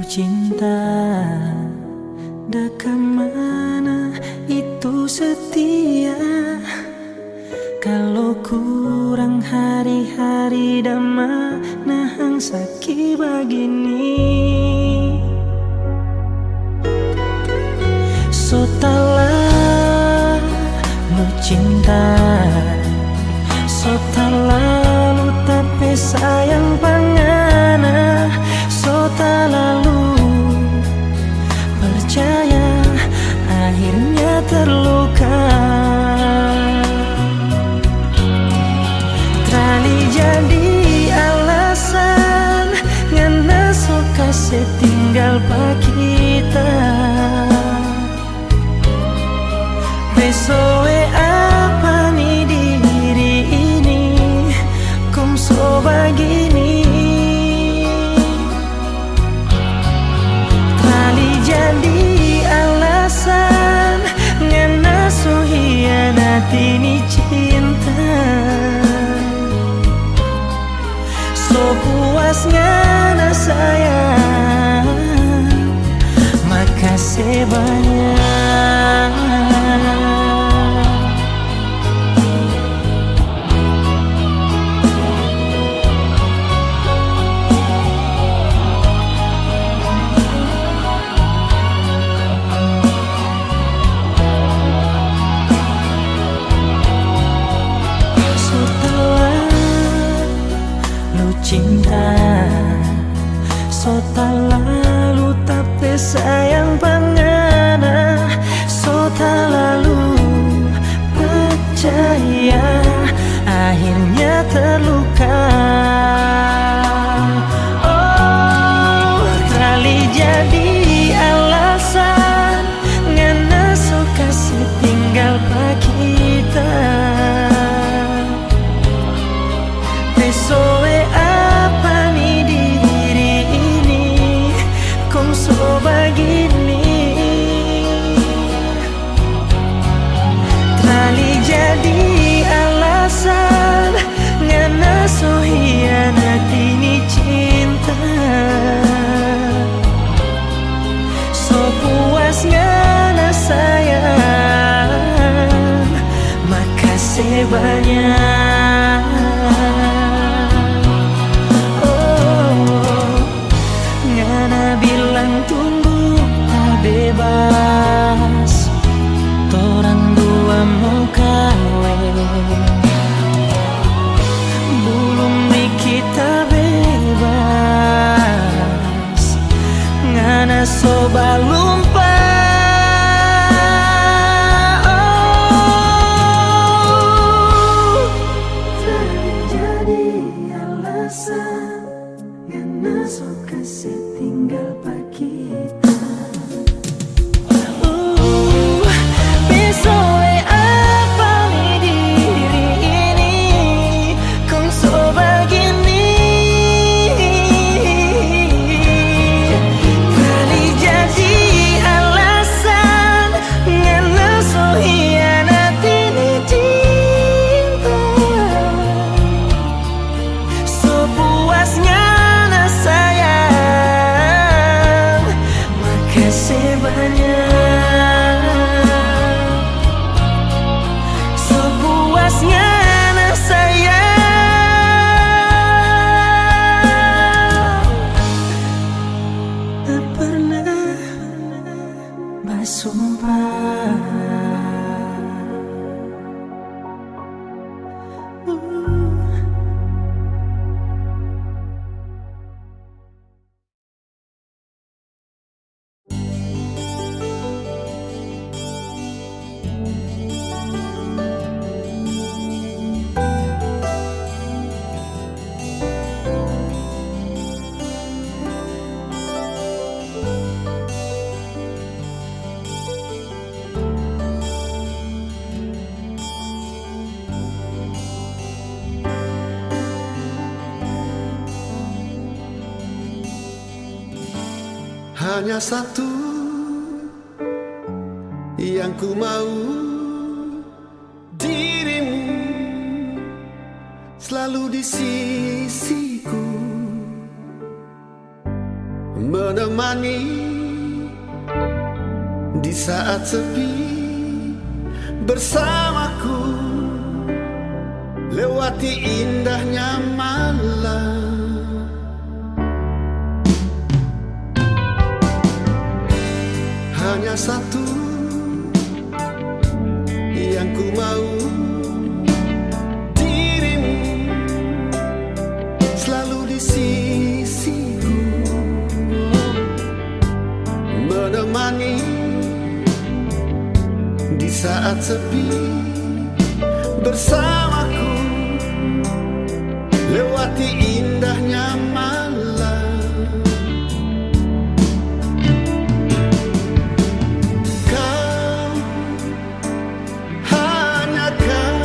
cinta, dah kemana itu setia. Kalau kurang hari-hari dan mana hang sakit begini. So talah lu cinta, so lalu tapi sayang pangana, so lalu percaya akhirnya terluka. Trali jadi alasan ngana so kasih tinggal pak kita. Besoe apa nih diri ini, kom so begini. Trali jadi alasan ngana so hianati ni cinta. So puas ngana sayang, makasih banyak. Cinta, so lalu tapi sayang pangana, so lalu percaya akhirnya terluka. Oh, trali jadi alasan ngana so kasih tinggal pak kita. Besoe apa nih diri ini, kong so begini. Trali jadi alasan ngana so hianati ni cinta. So puas ngana sayang, makasih banyak. Bilang tunggu tak bebas, torang dua mau kawin, belum nih kita bebas. Ngana so balumpa. Jadi alasan ngana so kasih tinggal pak kita. Besoe apa nih diri ini, kong so begini. Kali jadi alasan ngana so hianati ni cinta. So puasnya sayang, makasih banyak. So puasnya sayang, tak pernah bersumpah. Hanya satu yang ku mau, dirimu selalu di sisiku. menemani di saat sepi bersamaku, lewati indahnya malam. Hanya satu yang ku mau, dirimu selalu di sisiku, menemani di saat sepi bersamaku, lewati indahnya malam. Kau, hanya kau,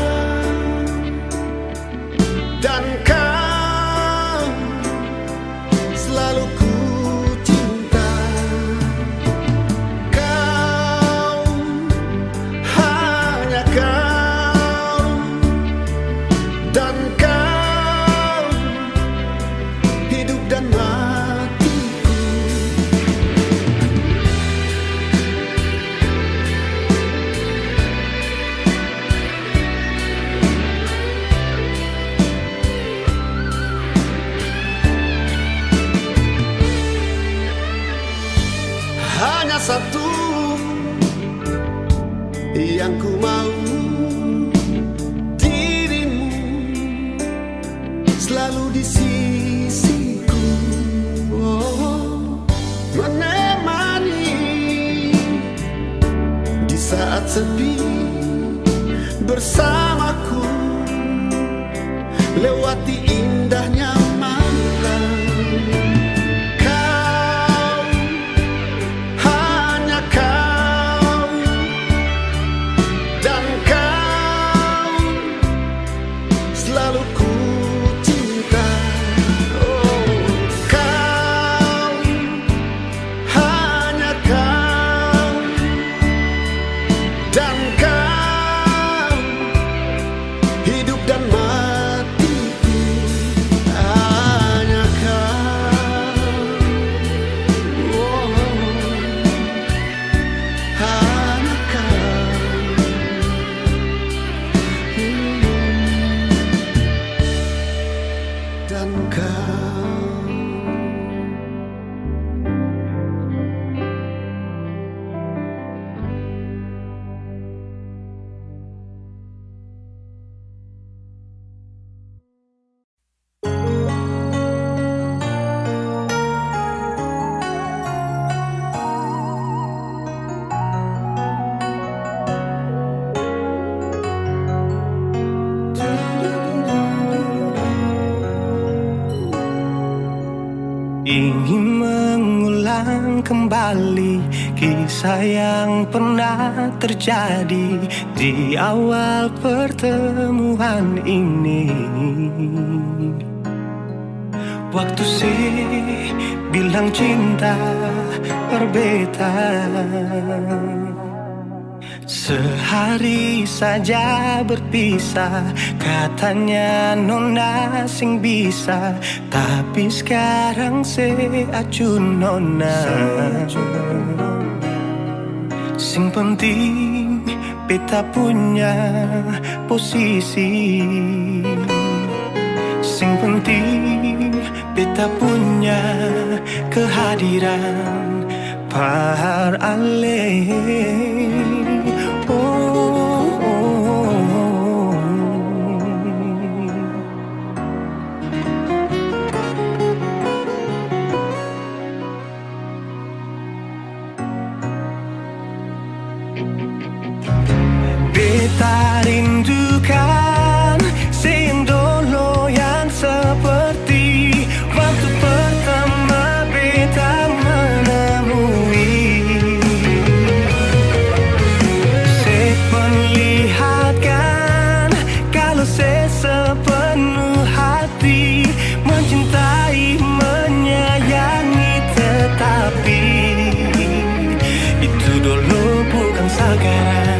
dan kau selalu ku cinta. Kau, hanya kau, dan kau hidup dan matiku. Hanya satu yang ku mau, dirimu selalu di sisiku, menemani di saat sepi bersamaku, lewati indahnya malam. Kau, hanya kau, dan kau selalu ku cinta. Kau, hanya kau, dan kau hidup dan matiku. Hanya kau, hanya kau, dan kau. Ingin mengulang kembali kisah yang pernah terjadi di awal pertemuan ini. Waktu bilang cinta berbeda, sehari saja berpisah, katanya nona sing bisa, tapi sekarang seacun nona. Sing penting beta punya posisi, sing penting beta punya kehadiran par ale. Beta rindukan sing dulu yang seperti waktu pertama beta menemui. Saya perlihatkan kalau saya sepenuh hati mencintai, menyayangi, tetapi itu dulu bukan sekarang.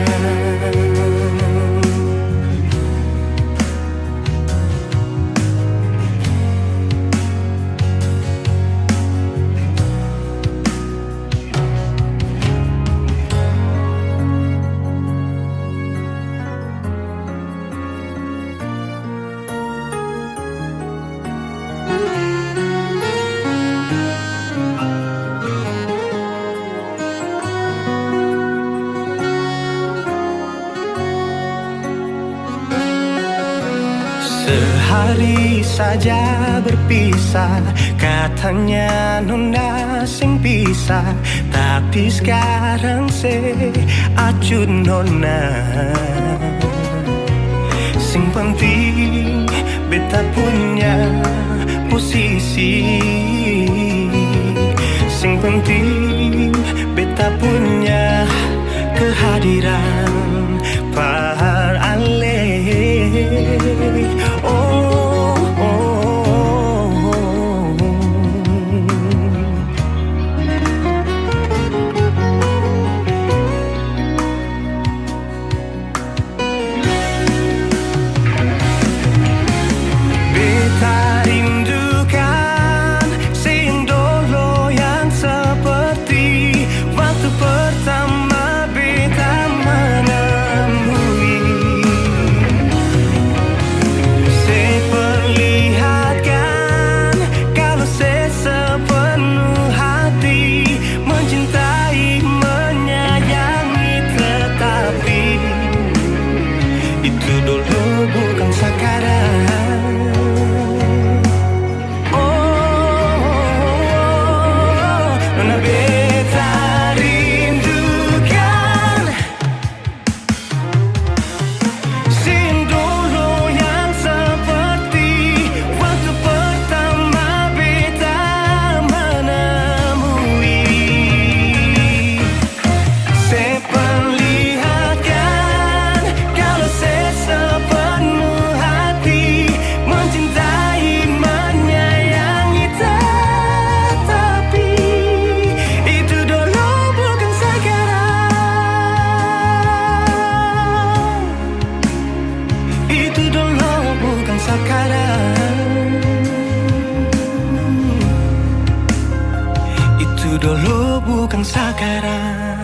sehari saja berpisah. Katanya nona sing pisah, tapi sekarang se acuh nona. Sing penting beta punya posisi. Sing penting beta punya kehadiran par ale. Oh, oh, oh. Beta rindukan sing dulu yang seperti waktu pertama beta menemui. Seperlihatkan kalau sepenuh hati mencintai, menyayangi, tetapi itu dulu bukan sekarang. Nona beta rindukan sing dulu yang seperti waktu pertama beta menemui. Seperlihatkan kalau sepenuh hati mencintai, menyayangi, tetapi itu dulu bukan sekarang. Itu dulu bukan sekarang. Itu dulu bukan sekarang.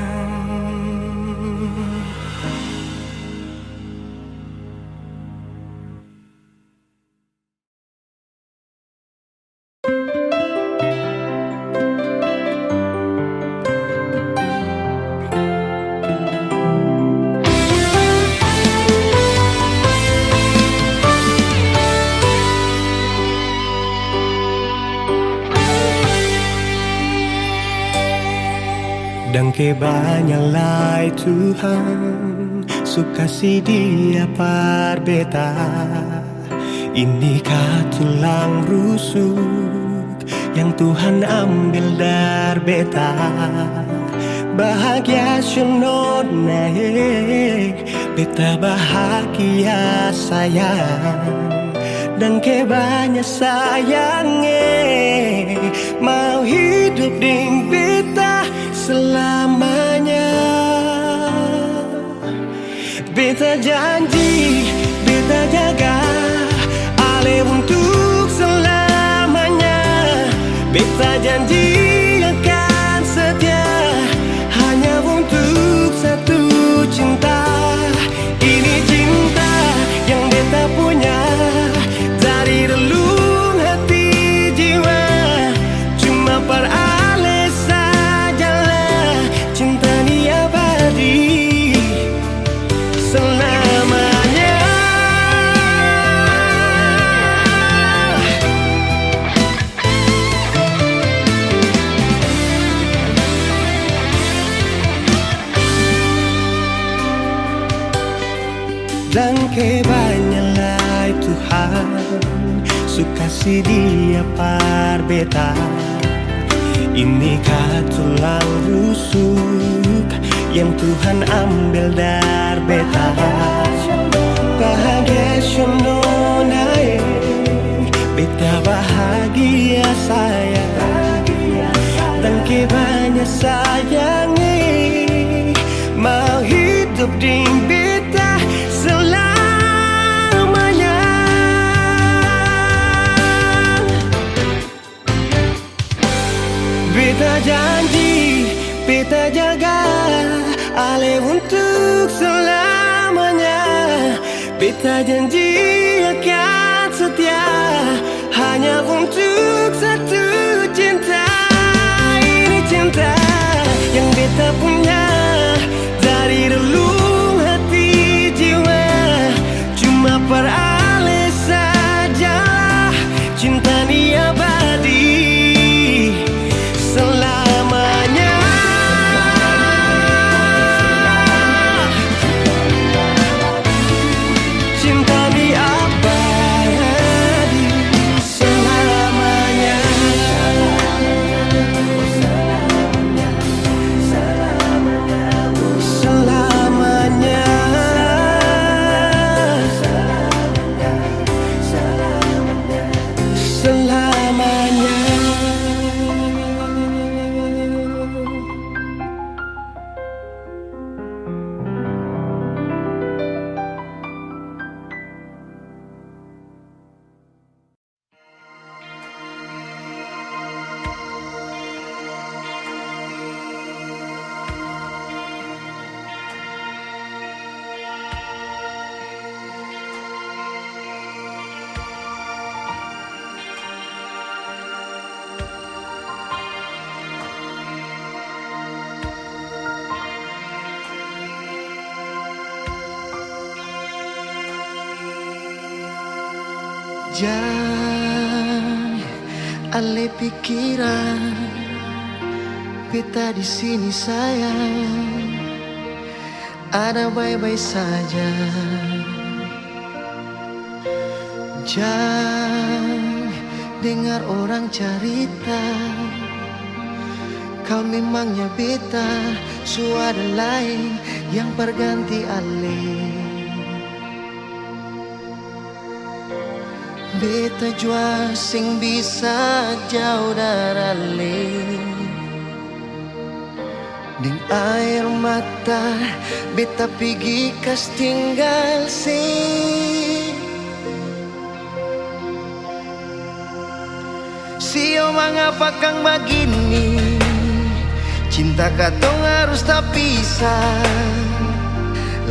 Dan kebanyalah Tuhan suka si dia par beta. Inikah tulang rusuk yang Tuhan ambil dari beta. Bahagia siono naik, beta bahagia sayang. Dan kebanyak sayangnya mau hidup ding beta selamanya. Beta janji, beta jaga ale untuk selamanya. Beta janji akan setia hanya untuk satu cinta. Ini cinta yang beta punya dari relung hati jiwa. Cuma per ale sajalah cinta ni abadi selamanya. Dan kebanyalah Tuhan suka si dia par beta. Inikah tulang rusuk yang Tuhan ambil dari beta. Bahagia siono naik, beta bahagia sayang. Dan kebanyak sayangnya mau hidup ding beta selamanya. Beta janji, beta jaga ale untuk selamanya. Beta janji akan setia hanya untuk satu cinta. Ini cinta yang beta punya dari relung hati jiwa. Cuma per ale saja Jangan ale pikiran beta di sini sayang, ada baik-baik saja. Jangan dengar orang cerita kau memangnya beta, suara lain yang berganti alih. Beta jua sing bisa jauh dari ding air mata beta pergi kas tinggal Sio mengapa kang begini, cinta katong harus tak pisah.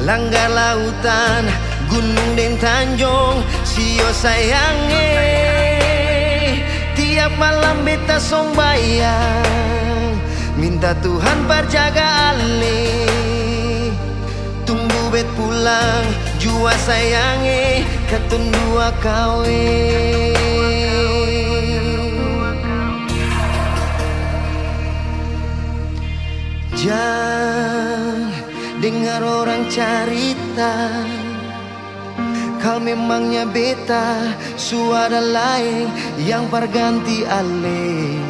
Langgar lautan, gunung dan tanjung, sio sayange. Tiap malam beta song bayang, minta Tuhan berjaga ale. Tunggu bet pulang, jua sayange, katong dua kawe. Jangan dengar orang cerita kau memangnya beta, suara lain yang berganti ale.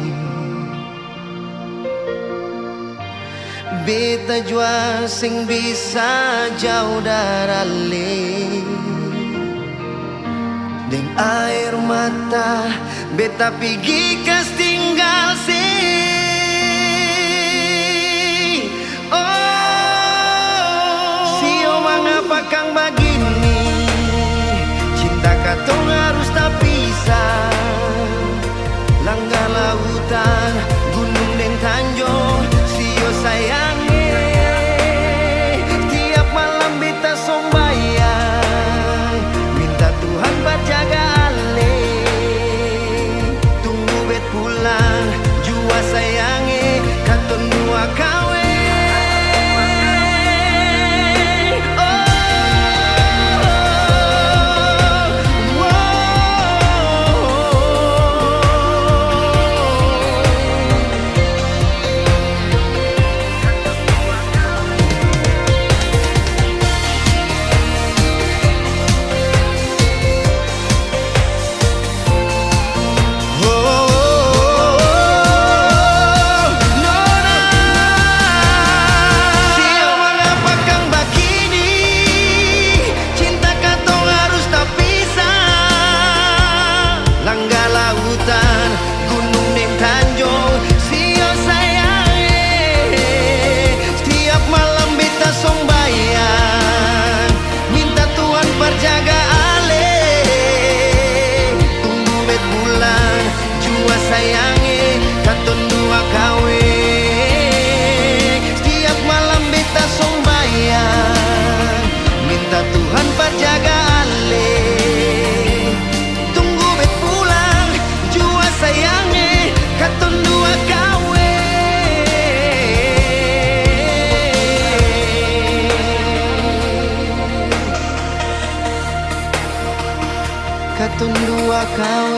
Beta jua sing bisa jauh dari deng air mata beta pergi kas tinggal Mengapa kang begini, cinta katong harus tak pisah. Langgar lautan, gunung dan tanjung, sio sayange. Tiap malam beta song bayang, minta Tuhan berjaga ale. Tunggu bet pulang, jua sayange, katong dua kawe. Katong dua kawe.